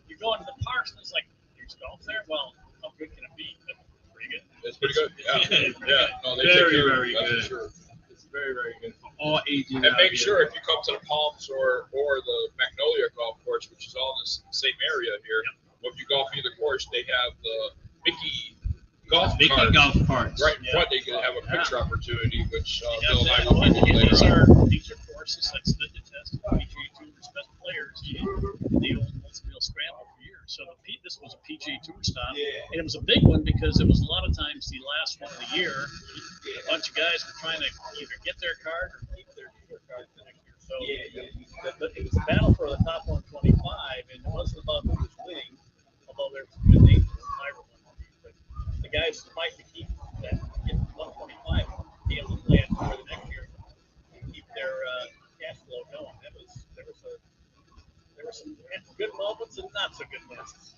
you're going to the parks and it's like there's golf there. Well, how good can it be? Pretty good.
It's pretty good. Yeah. No, they
Very,
take care
very
of it,
good.
that's for sure.
It's very, very good for all ages.
And
out
make
here.
sure if you come to the Palms or the Magnolia golf course, which is all in the same area here, if you golf either course, they have the Mickey golf carts. Right in front, they can have a picture opportunity, which Bill and I will do later on.
These are courses that stood the test of PGA Tour's best players. The old Oldsmobile Scramble for years. So this was a PGA Tour stop, and it was a big one because it was a lot of times the last one of the year. A bunch of guys were trying to either get their card or keep their card for next year. So it was a battle for the top 125, and it wasn't about who was winning, although there's some good names in the title one. But the guys fight to keep that get 125, be able to play it for the next year, and keep their cash flow going. There were some good moments and not so good moments.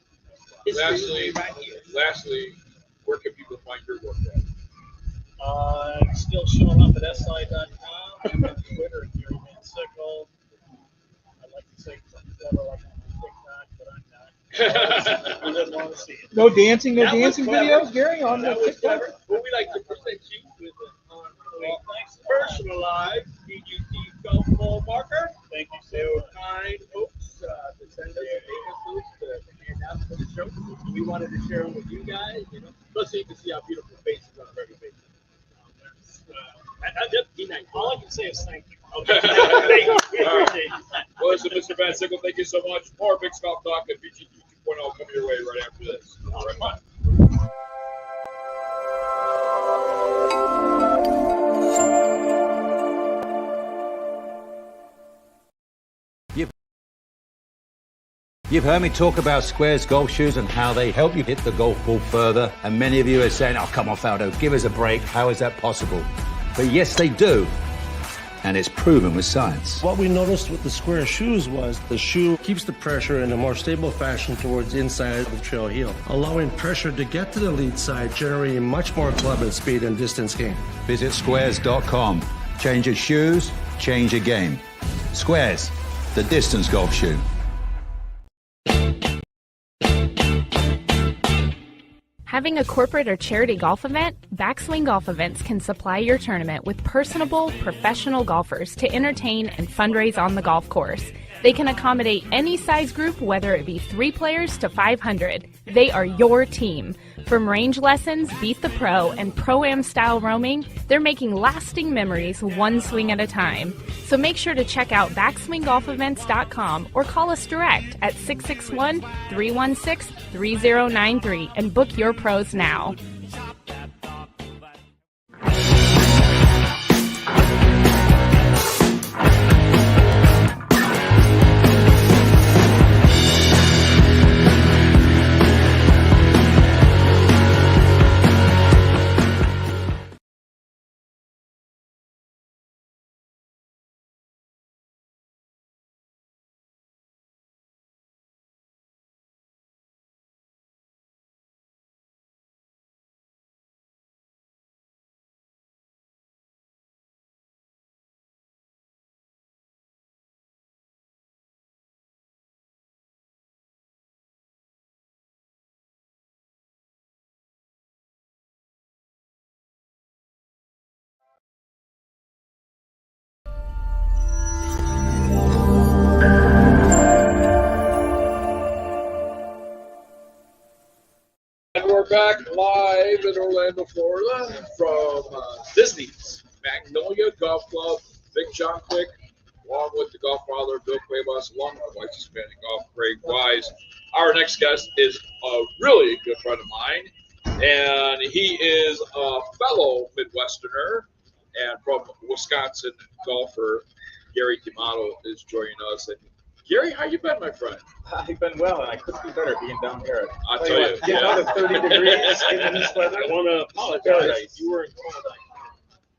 Lastly, where can people find your work at?
Still showing up at SI.com. I'm on Twitter at Gary Van Sickle. I'd like to say something clever like TikTok, but I'm not. We wouldn't want to see it.
No dancing videos, Gary, on the TikTok?
Well, we like to present you with
Thanks.
personalized PGT golf ball marker.
Thank you,
They were kind folks to send us a to hand out for the show. We wanted to share them with you guys, plus so you can see our beautiful faces on a regular basis.
All I can say is thank you.
Okay.
Thank you.
All right. Well, listen, Mr. Van Sickle, thank you so much. More Big Golf Talk and PGT 2.0 coming your way right after this. All right.
You've heard me talk about Squares golf shoes and how they help you hit the golf ball further. And many of you are saying, oh, come on, Faldo, give us a break. How is that possible? But yes, they do. And it's proven with science.
What we noticed with the Square shoes was the shoe keeps the pressure in a more stable fashion towards the inside of the trail heel, allowing pressure to get to the lead side, generating much more club and speed and distance gain.
Visit squares.com. Change your shoes, change your game. Squares, the distance golf shoe.
Having a corporate or charity golf event? Backswing Golf Events can supply your tournament with personable, professional golfers to entertain and fundraise on the golf course. They can accommodate any size group, whether it be 3 players to 500. They are your team. From range lessons, Beat the Pro, and Pro-Am style roaming, they're making lasting memories one swing at a time. So make sure to check out backswinggolfevents.com or call us direct at 661-316-3093 and book your pros now.
And we're back live in Orlando, Florida from Disney's Magnolia Golf Club. Big John Quick, along with the golf father, Bill Cuevas, along with White Hispanic Golf, Greg Wise. Our next guest is a really good friend of mine, and he is a fellow Midwesterner and from Wisconsin golfer. Gary D'Amato is joining us. And Gary, how you been, my friend?
I've been well, and I couldn't be better being down here.
I'll tell you,
getting out of 30 degrees in this weather.
I want to apologize. You were in cold.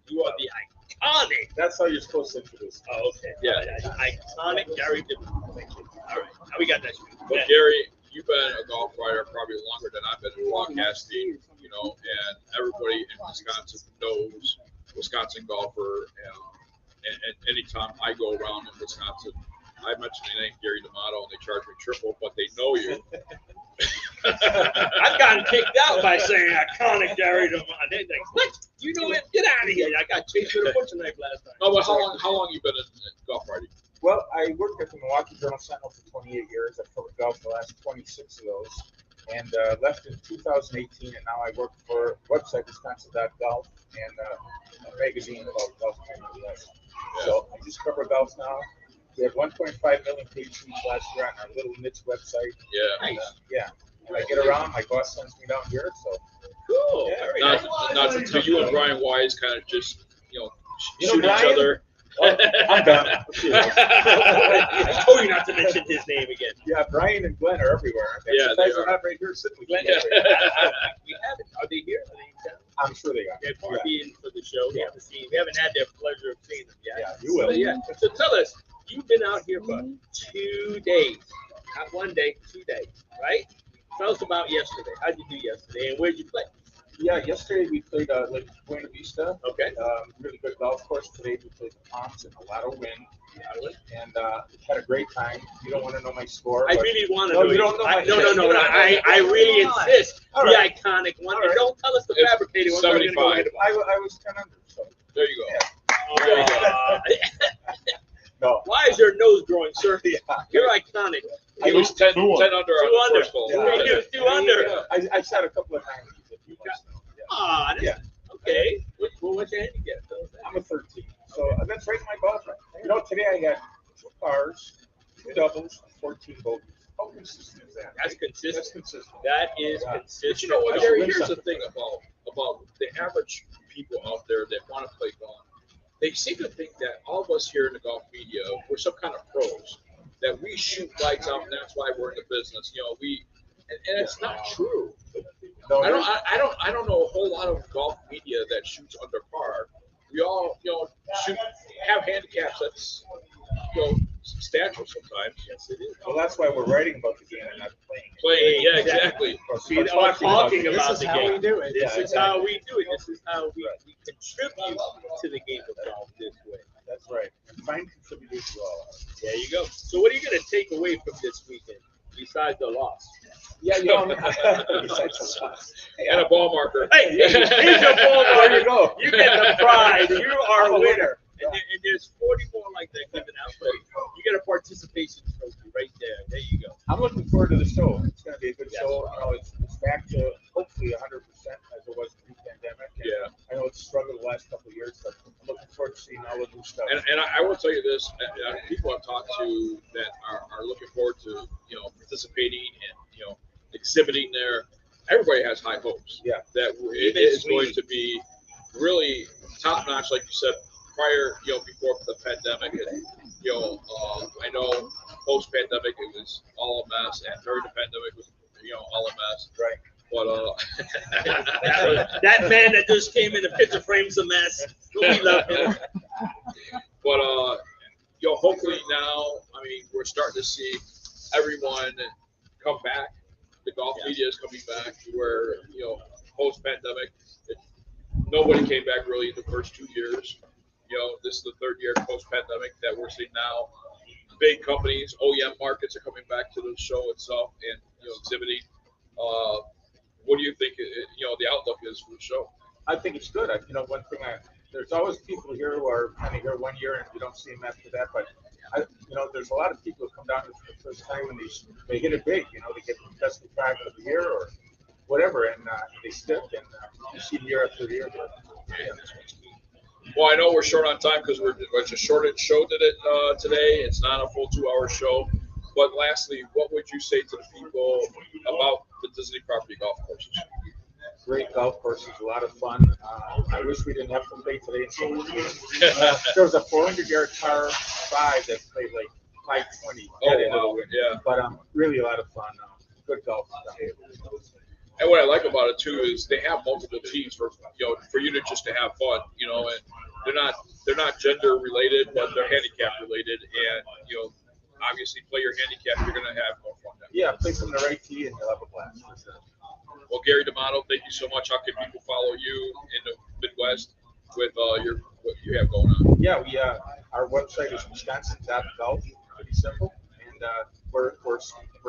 You are the iconic.
That's how you're supposed to introduce.
Oh, okay.
Yeah.
Iconic Gary D'Amato. Thank you. All right. How we got that?
Well, Gary, you've been a golf writer probably longer than I've been in broadcasting, you know, and everybody in Wisconsin knows Wisconsin golfer. And anytime I go around in Wisconsin, I mention the name Gary D'Amato, and they charge me triple, but they know you.
I've gotten kicked out by saying iconic Gary D'Amato. They're like, what? You know it? Get out of here. I got chased with a butcher knife last night.
Oh, but how long you been in golf writing?
Well, I worked at the Milwaukee Journal-Sentinel for 28 years. I've covered golf the last 26 of those, and left in 2018, and now I work for a website, Wisconsin.golf, and a magazine called Golf Magnolia. So I just cover golf now. We had 1.5 million page views last year on our little niche website.
Yeah.
And, yeah. When I get around, my boss sends me down here. So
cool.
Yeah,
Not so you and Brian Wise kind of just, shoot
Brian?
each other.
Oh, I'm done.
I told you not to mention his name again.
Yeah, Brian and Glenn are everywhere.
Yeah,
Guys
they
are
are.
not right here sitting with
Glenn,
you.
we haven't. Are they here? Are they in town?
I'm sure they are.
They're partying for the show. We haven't seen. We haven't had the pleasure of seeing them yet.
Yeah, you will.
So, yeah. So tell us, you've been out here for 2 days, not 1 day, 2 days, right? Tell us about yesterday. How'd you do yesterday, and where'd you play?
Yeah, yesterday we played Lake Buena Vista.
Okay.
Really good golf course. Today we played the Palms and a lot of wind. And had a great time. You don't want to know my score.
I
but-
really want to
No,
know.
you don't know my
No. I really insist.
All
The
right.
iconic one.
All
And
right.
don't tell us the
It's
fabricated one.
75.
I was 10 under. So.
There you go.
No.
Why is your nose growing, sir? You're iconic.
He was 10 under on the first hole.
Yeah. Two under.
I shot a couple of times.
Ah,
Yeah.
okay. What's your handicap?
I'm a 13. So that's right in my ballpark. You know, today I got 2 pars, 2 doubles, 14 bogeys. How consistent is that?
That's consistent.
That's consistent.
That is
Yeah.
consistent.
But you know what,
I
Gary?
should win
Here's the
something.
thing about the average people out there that want to play golf. They seem to think that all of us here in the golf media, we're some kind of pros. that we shoot lights out and that's why we're in the business. And it's not true. I don't know a whole lot of golf media that shoots under par. We all, have handicaps. That's, substantial sometimes.
Yes, it is. Well, that's why we're writing about the game and not playing it.
Playing it, yeah, exactly.
We're
talking
this
about
is
the
how
game.
we do it.
This
Yeah,
is how we do it. This is how we contribute to the game of golf this way.
That's right. And find contributors to all.
There you go. So what are you going to take away from this weekend besides the loss?
Yeah,
And a ball marker.
Hey, here's your ball marker.
There you go.
You get the prize. You are a winner. And there's 40 more like that given out. But you get a participation trophy right there. There you go.
I'm looking forward to the show. It's going to be a good show. It's back to hopefully 100% as it was pre-pandemic.
Yeah.
I know it's struggled the last couple of years, but I'm looking forward to seeing all the new stuff.
And I will tell you this: people I've talked to that are looking forward to participating and exhibiting there. Everybody has high hopes.
Yeah.
That it is going to be really top notch, like you said prior, before the pandemic. And I know post pandemic it was all a mess, and during the pandemic it was all a mess.
Right.
But
that man that just came in and picture frames a mess. We love him.
But hopefully now, we're starting to see everyone come back. The golf media is coming back. Where post pandemic, nobody came back really in the first 2 years. This is the third year post pandemic that we're seeing now. Big companies, OEM markets are coming back to the show itself and exhibiting. What do you think? The outlook is for the show.
I think it's good. One thing there's always people here who are kind of here 1 year and you don't see them after that. But there's a lot of people who come down for the first time and they hit it big. They get the best track of the year or whatever, and they stick and you see them year after year.
Well, I know we're short on time because it's a shortened show today. It's not a full 2-hour show. But lastly, what would you say to the people about the Disney property golf courses?
Great golf courses, a lot of fun. I wish we didn't have to play today. There was a 400-yard par 5 that played like 520.
Oh, wow. Yeah.
But really a lot of fun. Good golf.
And what I like about it too is they have multiple teams for you to just to have fun, and they're not gender related, but they're handicap related, and obviously play your handicap, you're gonna have more fun.
Yeah, play from the right tee and you'll have a blast for sure.
Well, Gary D'Amato, thank you so much. How can people follow you in the Midwest with what you have going on?
Yeah, our website is wisconsin.golf. Pretty simple, and we're a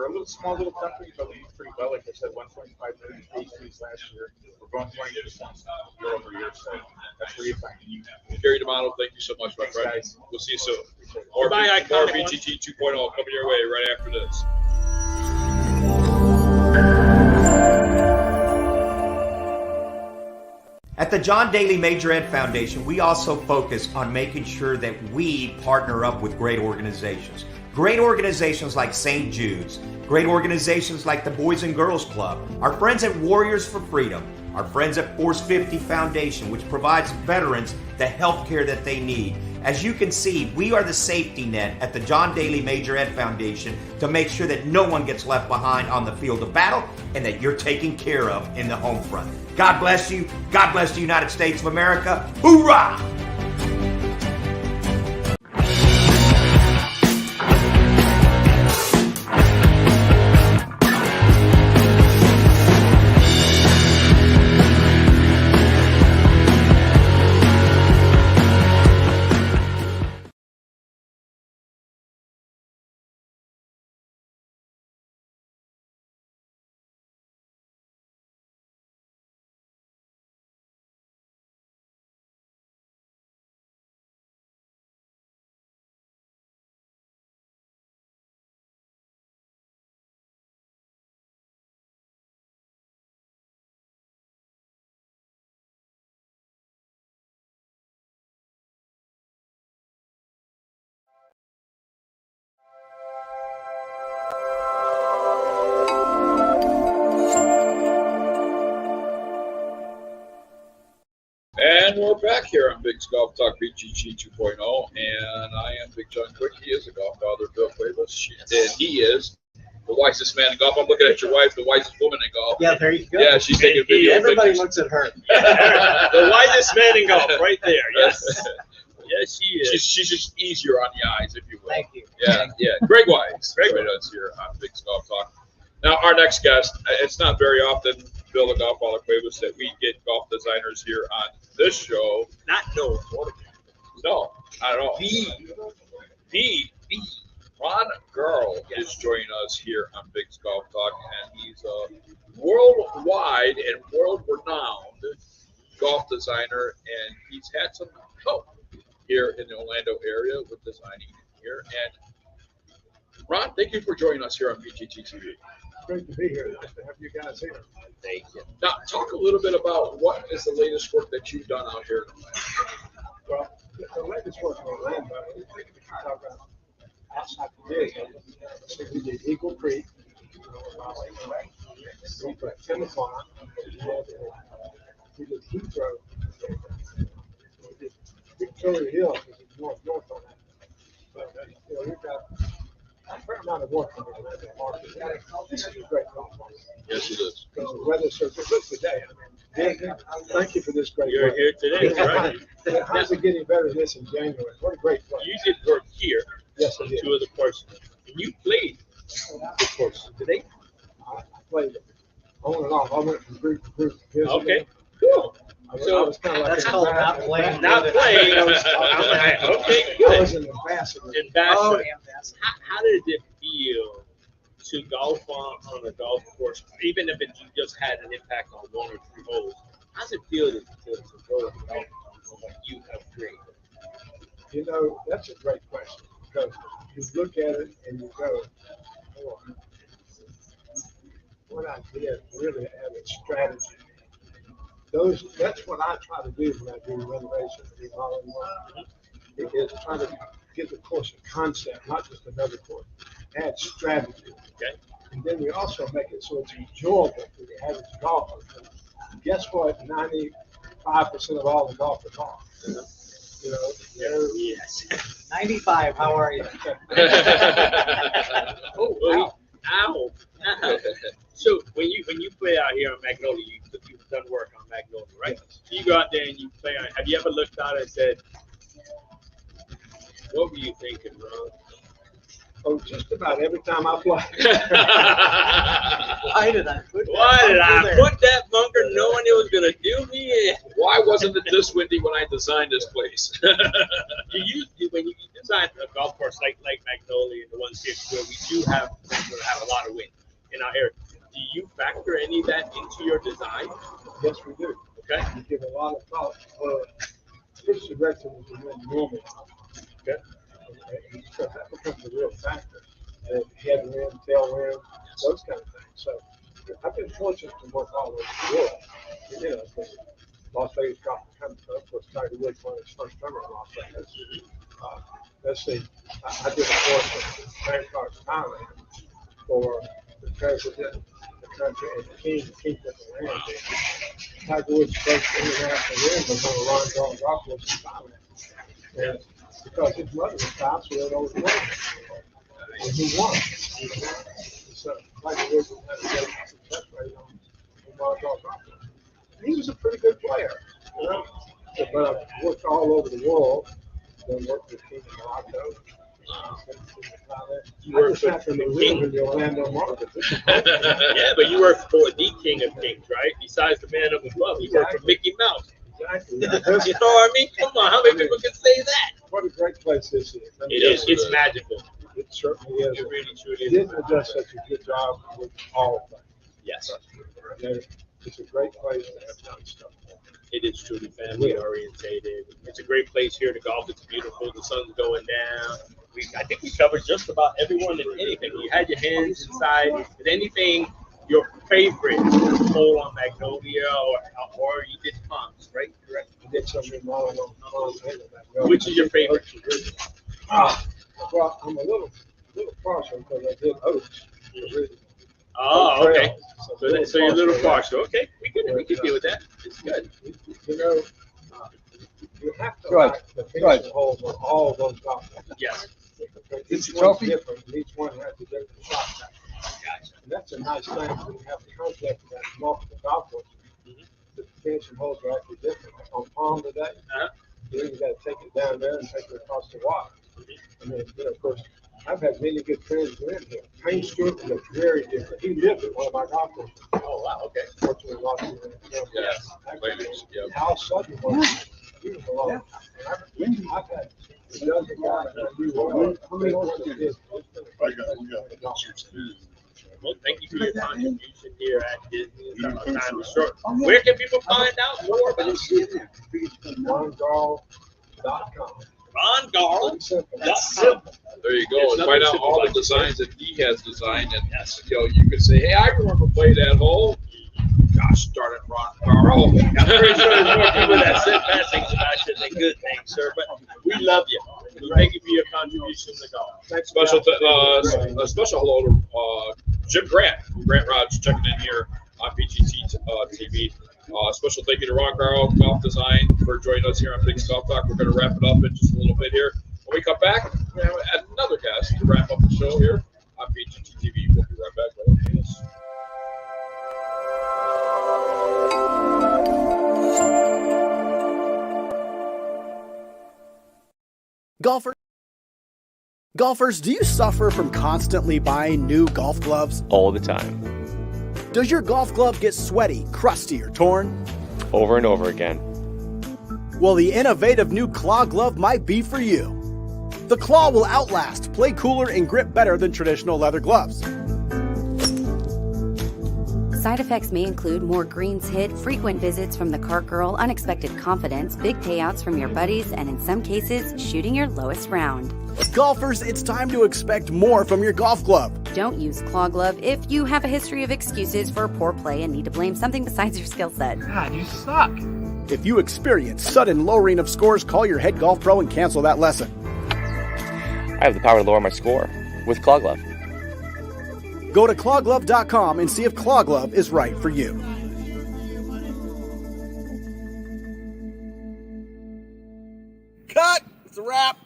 little company, but we do pretty well. Like I said, 1.5 million page views last year. We're growing 20% year over year, so that's where you find it.
Gary D'Amato, thank you so much, my friend.
Guys.
We'll see you soon. More BTT 2.0 coming your way right after this.
At the John Daly Major Ed Foundation, we also focus on making sure that we partner up with great organizations. Great organizations like St. Jude's, great organizations like the Boys and Girls Club, our friends at Warriors for Freedom, our friends at Force 50 Foundation, which provides veterans the health care that they need. As you can see, we are the safety net at the John Daly Major Ed Foundation to make sure that no one gets left behind on the field of battle and that you're taken care of in the home front. God bless you. God bless the United States of America. Hoorah!
And we're back here on Big's Golf Talk BGG 2.0, and I am Big John Quick. He is the golf father, Bill Cuevas, and he is the wisest man in golf. I'm looking at your wife, the wisest woman in golf.
Yeah, there you go.
Yeah, she's taking video.
Everybody
pictures.
looks at her.
The wisest man in golf, right there. Yes. Yes, she is.
She's just easier on the eyes, if you will.
Thank you.
Yeah, yeah. Greg Wise, joining us here on Big's Golf Talk. Now, our next guest, it's not very often, Bill the Golf Father Cuevas, that we get golf designers here on this show.
Not no.
No, not at all. The Ron Garl is joining us here on Big's Golf Talk, and he's a worldwide and world-renowned golf designer, and he's had some help here in the Orlando area with designing here. And Ron, thank you for joining us here on BGT TV.
Great to be here. Nice to have you guys here.
Thank you. Now, talk a little bit about what is the latest work that you've done out here.
Well, the latest work in Orlando, we can talk about outside the day. So we did Eagle Creek. We put Tennessee. We did Heathrow. We did Victoria Hill, which is north on that. But we've got a fair amount of work in the Orlando market. This is a great golf course.
Yes, it is.
Because the weather's so good today. Thank you for this great
You're
work.
here today, right?
How's it getting better than this in January? What a great place.
You did work here.
Yes, I
on
did.
two of the courses. And you played the course today.
I played on and off. I went from group to group.
Okay, cool.
I
So
was kind of like
That's called not playing.
Not playing. Okay,
I
good.
was an ambassador.
Ambassador.
Oh, ambassador.
How did it feel to golf on a golf course, even if it just had an impact on one or two holes? How does it feel to go and golf on what you have created?
You know, that's a great question because you look at it and you go, oh, what I did really had a strategy. That's what I try to do when I do renovation and remodeling work. Is try to give the course a concept, not just another course. Add strategy.
Okay.
And then we also make it so it's enjoyable for the average golfer. Guess what? 95% of all the golfers are. You know,
Yes.
95, how are you?
Oh, ow. So when you play out here on Magnolia, you've done work on Magnolia, right? So you go out there and you play on. Have you ever looked out and said, "What were you thinking, bro?"
Oh, just about every time I play.
Why did I put
that bunker knowing it was gonna do me in?
Why wasn't it this windy when I designed this place?
When you design a golf course like Magnolia and the ones here where we do have a lot of wind in our area, do you factor any of that into your design?
Yes, we do.
Okay.
We give a lot of thought for which direction is the wind normally.
Okay.
Because that becomes a real factor. Headwind, tailwind, those kind of things. So I've been fortunate to work all over the world. You know, the Las Vegas Golf Country Club was Tiger Woods won his first tournament in Las Vegas. Let's see, I did a course in Bangkok, Thailand for the president, the country, and the king of the land. Tiger Woods' first international win was on the Ron Garl golf course in Thailand. And because his mother was Thai, so they always won. And he won. So Tiger Woods had a great success rate on Ron Garl golf course. He was a pretty good player, you know. But I've worked all over the world. Then worked with King of Morocco. I just happen to live in the Orlando market.
Yeah, but you work for the King of Kings, right? Besides the man up above, you work for Mickey Mouse.
Exactly.
You know what I mean? Come on, how many people can say that?
What a great place this is.
It is. It's magical.
It certainly is.
It really, truly
He
is.
didn't do such a good job with all of them.
Yes.
It's a great place to have done stuff.
It is truly family orientated. It's a great place here to golf. It's beautiful. The sun's going down. I think we covered just about everyone and anything. You had your hands inside. Did anything, your favorite hole on Magnolia or you did Palms, right? Correct.
I did some remodeling on Palms and Magnolia.
Which is your favorite?
Well, I'm a little partial because I did Oaks.
Oh, okay. So you're a little partial. Okay, we can deal with that. It's good.
You know, You have to
Good.
like the finishing
Good.
holes on all of those golf balls.
Yes.
Because
It's
each
a
one's
trophy?
different, and each one has a different shot pattern. And that's a nice thing when you have a concept that has multiple golf courses. The finishing holes are actually different. Like on Palm today, you got to take it down there and take it across the water. And then, of course, I've had many good friends who live here. Payne Stewart was very different. He lived at one of my golf courses.
Oh, wow, okay.
Fortunately, lost him in the
Yes.
Al Sutton was, he was alone. And I've had a dozen guys that do well.
Well, thank you for your contribution here at Disney Summertime Resort. Where can people find out more about you?
RonGarl.com.
RonGarl. That's simple.
There you go. And find out all the designs that he has designed. And you can say, hey, I remember playing that hole. Gosh darn it, Ron Carl.
I'm pretty sure there's more people that said bad things about you than good things, sir. But we love you. Thank you for your contribution to golf.
Special hello to Jim Grant. Grant Rodge checking in here on PGT TV. Special thank you to Ron Carl Golf Design for joining us here on Big Golf Talk. We're going to wrap it up in just a little bit here. When we come back, we're going to have another guest to wrap up the show here on PGT TV. We'll be right back. Right after this.
Golfers, do you suffer from constantly buying new golf gloves?
All the time.
Does your golf glove get sweaty, crusty, or torn?
Over and over again.
Well, the innovative new Claw glove might be for you. The Claw will outlast, play cooler, and grip better than traditional leather gloves.
Side effects may include more greens hit, frequent visits from the cart girl, unexpected confidence, big payouts from your buddies, and in some cases, shooting your lowest round.
Golfers, it's time to expect more from your golf club.
Don't use Claw Glove if you have a history of excuses for poor play and need to blame something besides your skill set.
God, you suck. If you experience sudden lowering of scores, call your head golf pro and cancel that lesson.
I have the power to lower my score with Claw Glove.
Go to clawglove.com and see if Claw Glove is right for you. Cut! It's a wrap.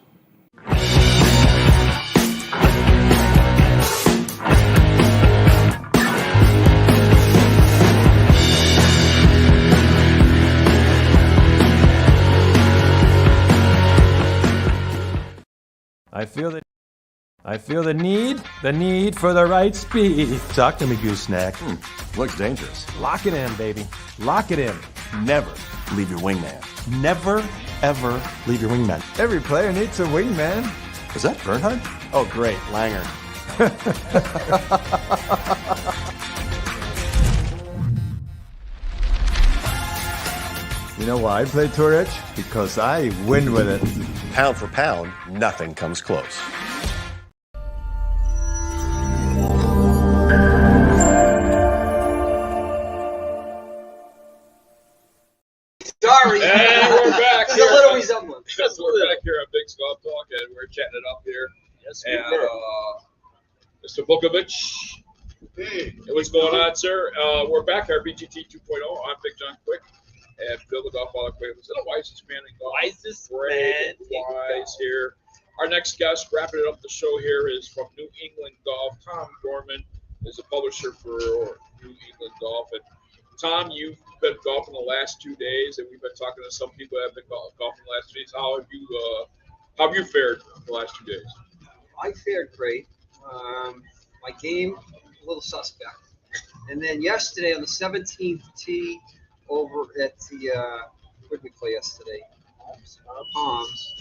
I feel the need for the right speed. Talk to me, gooseneck.
Looks dangerous.
Lock it in, baby. Lock it in. Never
Leave your wingman.
Never, ever leave your wingman. Every player needs a wingman.
Is that Bernhard?
Oh, great. Langer. You know why I play Tour Edge? Because I win with it.
Pound for pound, nothing comes close.
Sorry.
And we're back
There's
here.
a little resemblance.
We're back here on Big Golf Talk, and we're chatting it up here.
Yes,
and Mr. Vukovic. Hey, what's going on, sir? We're back here, BGT 2.0. I'm Big John Quick, and Bill the Golf Father Quick. Is the wisest man in golf?
Wisest
man.
man.
Wise here. Our next guest, wrapping it up the show here, is from New England Golf. Tom Gorman is a publisher for New England Golf. And Tom, you've been golfing the last 2 days, and we've been talking to some people that have been golfing the last 2 days. How have you fared the last 2 days?
I fared great. My game, a little suspect. And then yesterday on the 17th tee over at the, where did we play yesterday? Palms.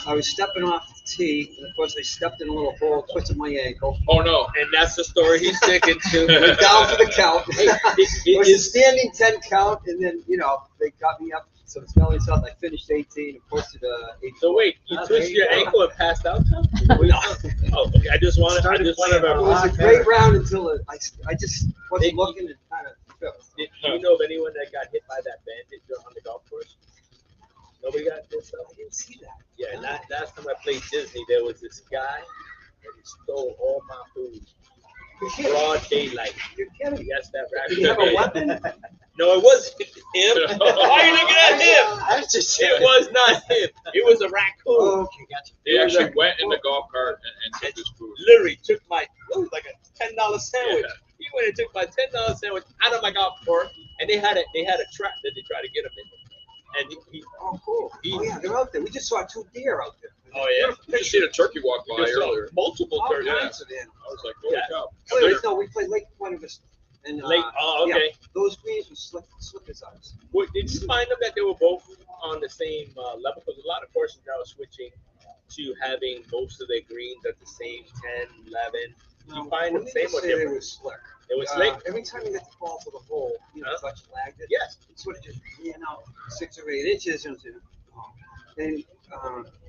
I was stepping off the tee, and of course I stepped in a little hole, twisted my ankle.
Oh no!
And that's the story he's sticking to.
Went down for the count. It was a standing 10 count, and then they got me up some smelling stuff. I finished 18 and posted 8.
So wait, you twisted your ankle and passed out, Tom?
No.
Oh, okay. I just wanted to.
It was a great round until I just wasn't looking and kind of.
Do you know of anyone that got hit by that bandit on the golf course? Nobody got this stuff?
I didn't see that.
Yeah, and last time I played Disney, there was this guy, and he stole all my food. Broad daylight.
You're kidding.
Yes, that
Did he have a weapon?
No, it wasn't. him. Why are you looking at him? It was not him. It was a raccoon.
Oh, okay, gotcha.
He actually went in the golf cart and took his food.
Literally took my, it was like a $10 sandwich. Yeah. He went and took my $10 sandwich out of my golf cart, and they had a trap that they tried to get him in. And he
oh, cool. Oh, yeah, they're out there. We just saw 2 deer out there.
Oh, yeah.
You just seen a turkey walk by earlier.
Multiple
All
turkeys.
kinds of animals.
I was like, holy cow.
Wait, no, we played Lake Point Vista. And,
Lake, okay.
Yeah, those greens were slick as ice.
Well, did you find them that they were both on the same level? Because a lot of courses now are switching to having most of their greens at the same 10, 11. You find them same or different?
They were slick.
It was slick?
Every time you get the ball to the hole, you know, clutch lagged it.
Yes.
It sort of just ran out 6 or 8 inches into it. And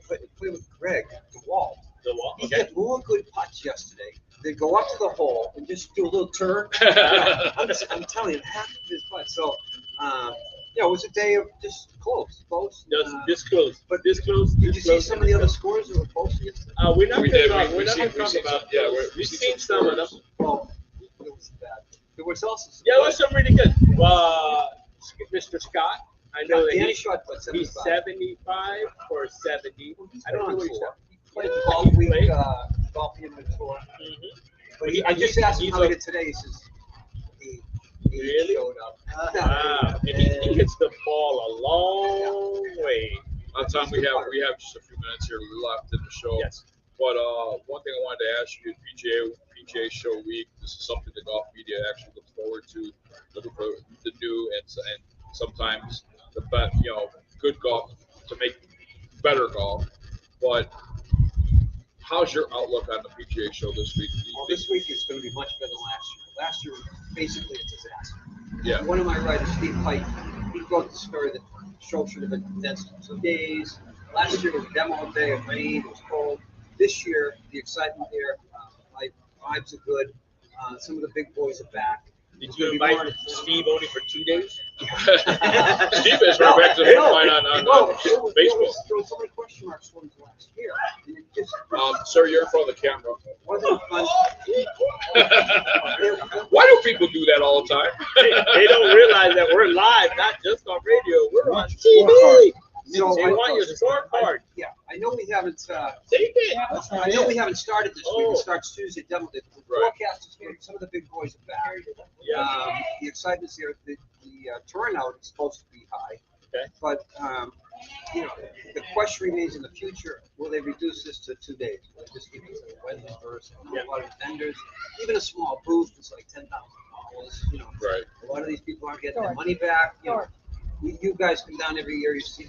play with Greg, the wall.
The wall,
He
okay.
had more good putts yesterday. They go up to the hole and just do a little turn. I'm telling you, half of his putts. So, it was a day of just close.
This close.
But
this close.
Did you see some of the other scores that were posted yesterday?
We're not going to
We've
talk
seen
about.
some, yeah,
we've seen some of them.
Well, it was bad. There was also some.
Yeah, it was some really good. Mr. Scott, I know that
Danny shot put
he's 75 or 70. I don't know what he's
He played golf week, golf inventory. But I just asked him how he did today. He says he
really
showed up.
Wow. And he hits the ball a long way.
By the time we have just a few minutes here left in the show.
Yes.
But one thing I wanted to ask you, PGA Show Week, this is something the golf media actually looks forward to, looking for the new and sometimes the best, good golf to make better golf. But how's your outlook on the PGA Show this week?
Well, this week is going to be much better than last year. Last year was basically a disaster.
Yeah.
One of my writers, Steve Pike, he wrote the story that the show should have been condensed in 2 days. Last year was a demo day, it rained, it was cold. This year, the excitement there, my vibes are good. Some of the big boys are back.
Did you invite Steve only for 2 days?
Steve is right back to the line on Facebook.
There were so many question marks going into last year. And it just,
Sir, you're in front of the camera.
wasn't fun.
Why do people do that all the time?
They don't realize that we're live, not just on radio. We're on TV.
So
They want your scorecard.
Yeah, I know we haven't.
Take it.
I know we haven't started this week. It starts Tuesday. Demo day. The forecast is good. Some of the big boys are back. The excitement's here. The turnout is supposed to be high.
Okay.
But the question remains in the future: will they reduce this to 2 days? Will they just give it to the Wednesday first? A lot of vendors, even a small booth, is like $10,000.
Right.
A lot of these people aren't getting their money back. You guys come down every year. You see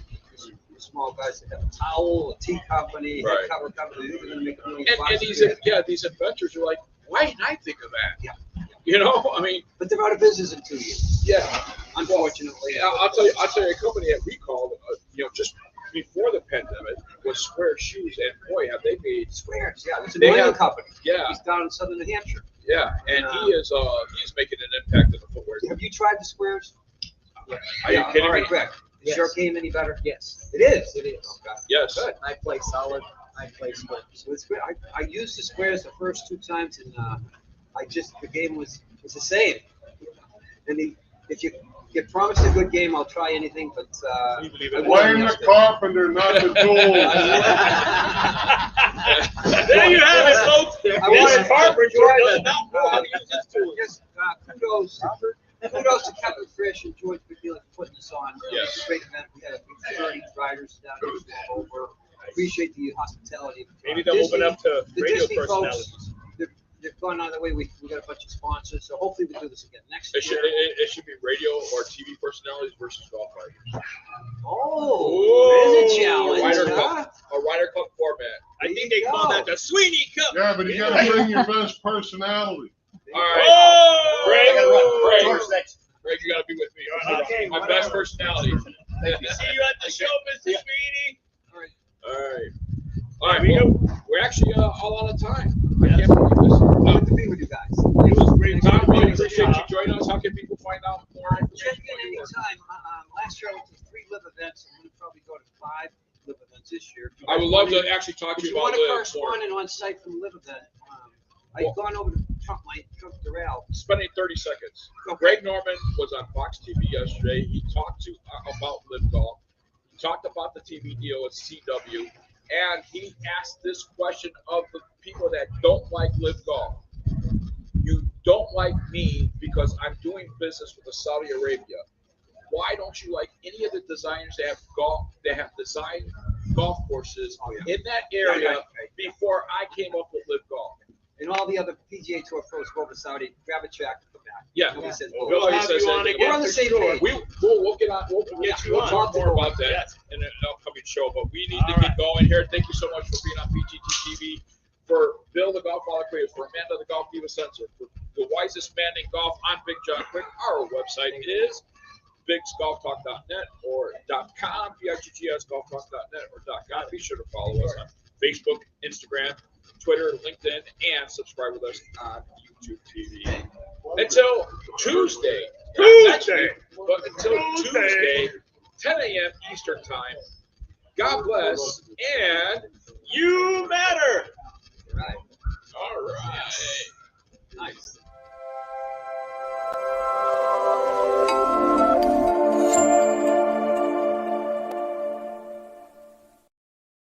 the small guys that have a towel, a tea company,
Right.
a cover company. They're going to make $1 million.
And these inventors are like, why didn't I think of that?
Yeah. But they're out of business in 2 years.
Yeah.
Unfortunately.
I'll tell you, a company that we called, just before the pandemic was Square Shoes, and boy, have they made
Squares. Yeah, it's a
They
New
have-
company.
Yeah.
He's down in southern New Hampshire.
Yeah, and he's making an impact in the footwear.
Have you tried the squares?
Are you kidding
all right,
me?
Greg. Is
Yes.
your game any better?
Yes.
It is.
It is.
Okay.
Yes.
Good.
I play solid. I play squares.
So it's good. I used the squares the first 2 times, and the game was the same. And if you get promised a good game, I'll try anything. But I
Blame the carpenter, not the tool.
There you have it, folks.
I wanted
This carpenter
to
does not know how to use this tool.
Just kudos to Kevin Frisch and George McNeil for putting this on.
Yes.
It's a great event. We had 30 riders down here over. Appreciate the hospitality.
Maybe they'll open up to
the
radio
Disney
personalities.
folks, they've gone on their way. We got a bunch of sponsors, so hopefully we do this again next
It
year.
should be radio or TV personalities versus golf riders.
Oh, there's a challenge.
A Ryder Cup format.
I think they call that the Sweeney Cup.
Yeah, but you gotta bring your best personality.
All right.
Oh!
Greg, you gotta be with me.
Okay,
My
whatever.
best personality.
See you at the show, Mr. Sweeney.
All right. We're actually all out of time. I can't believe this.
Good to be with you guys.
It was great
Tom,
talking
we
to you.
appreciate you joining us. How can people find out more
Check
information?
in anytime. Last year I went to 3 live events. I'm going to probably go to 5 live events this year.
I would love to actually talk to
If
you
you
about
want a
the
correspondent on site from live event, I've gone over to Trump derail.
Spending 30 seconds. Greg Norman was on Fox TV yesterday. He talked about Live Golf. He talked about the TV deal with CW, and he asked this question of the people that don't like Live Golf. You don't like me because I'm doing business with Saudi Arabia. Why don't you like any of the designers that have designed golf courses in that area before I came up with Live Golf?
And all the other PGA Tour pros go over to Saudi, grab a track, and come back.
Yeah.
Nobody says
We'll
bull.
have you on again.
We're on the same page.
We'll get on. We'll talk more about that in an upcoming show. But we need to get going here. Thank you so much for being on PGT TV. For Bill the Golf Father Creator, for Amanda the Golf Diva Censor, for the wisest man in golf, I'm Big John Quick. Our website is bigsgolftalk.net or .com, bigsgolftalk.net or .com. Be sure to follow us on Facebook, Instagram, Twitter, LinkedIn, and subscribe with us on YouTube TV. Until Tuesday, next week, but until Tuesday, 10 a.m. Eastern Time. God bless and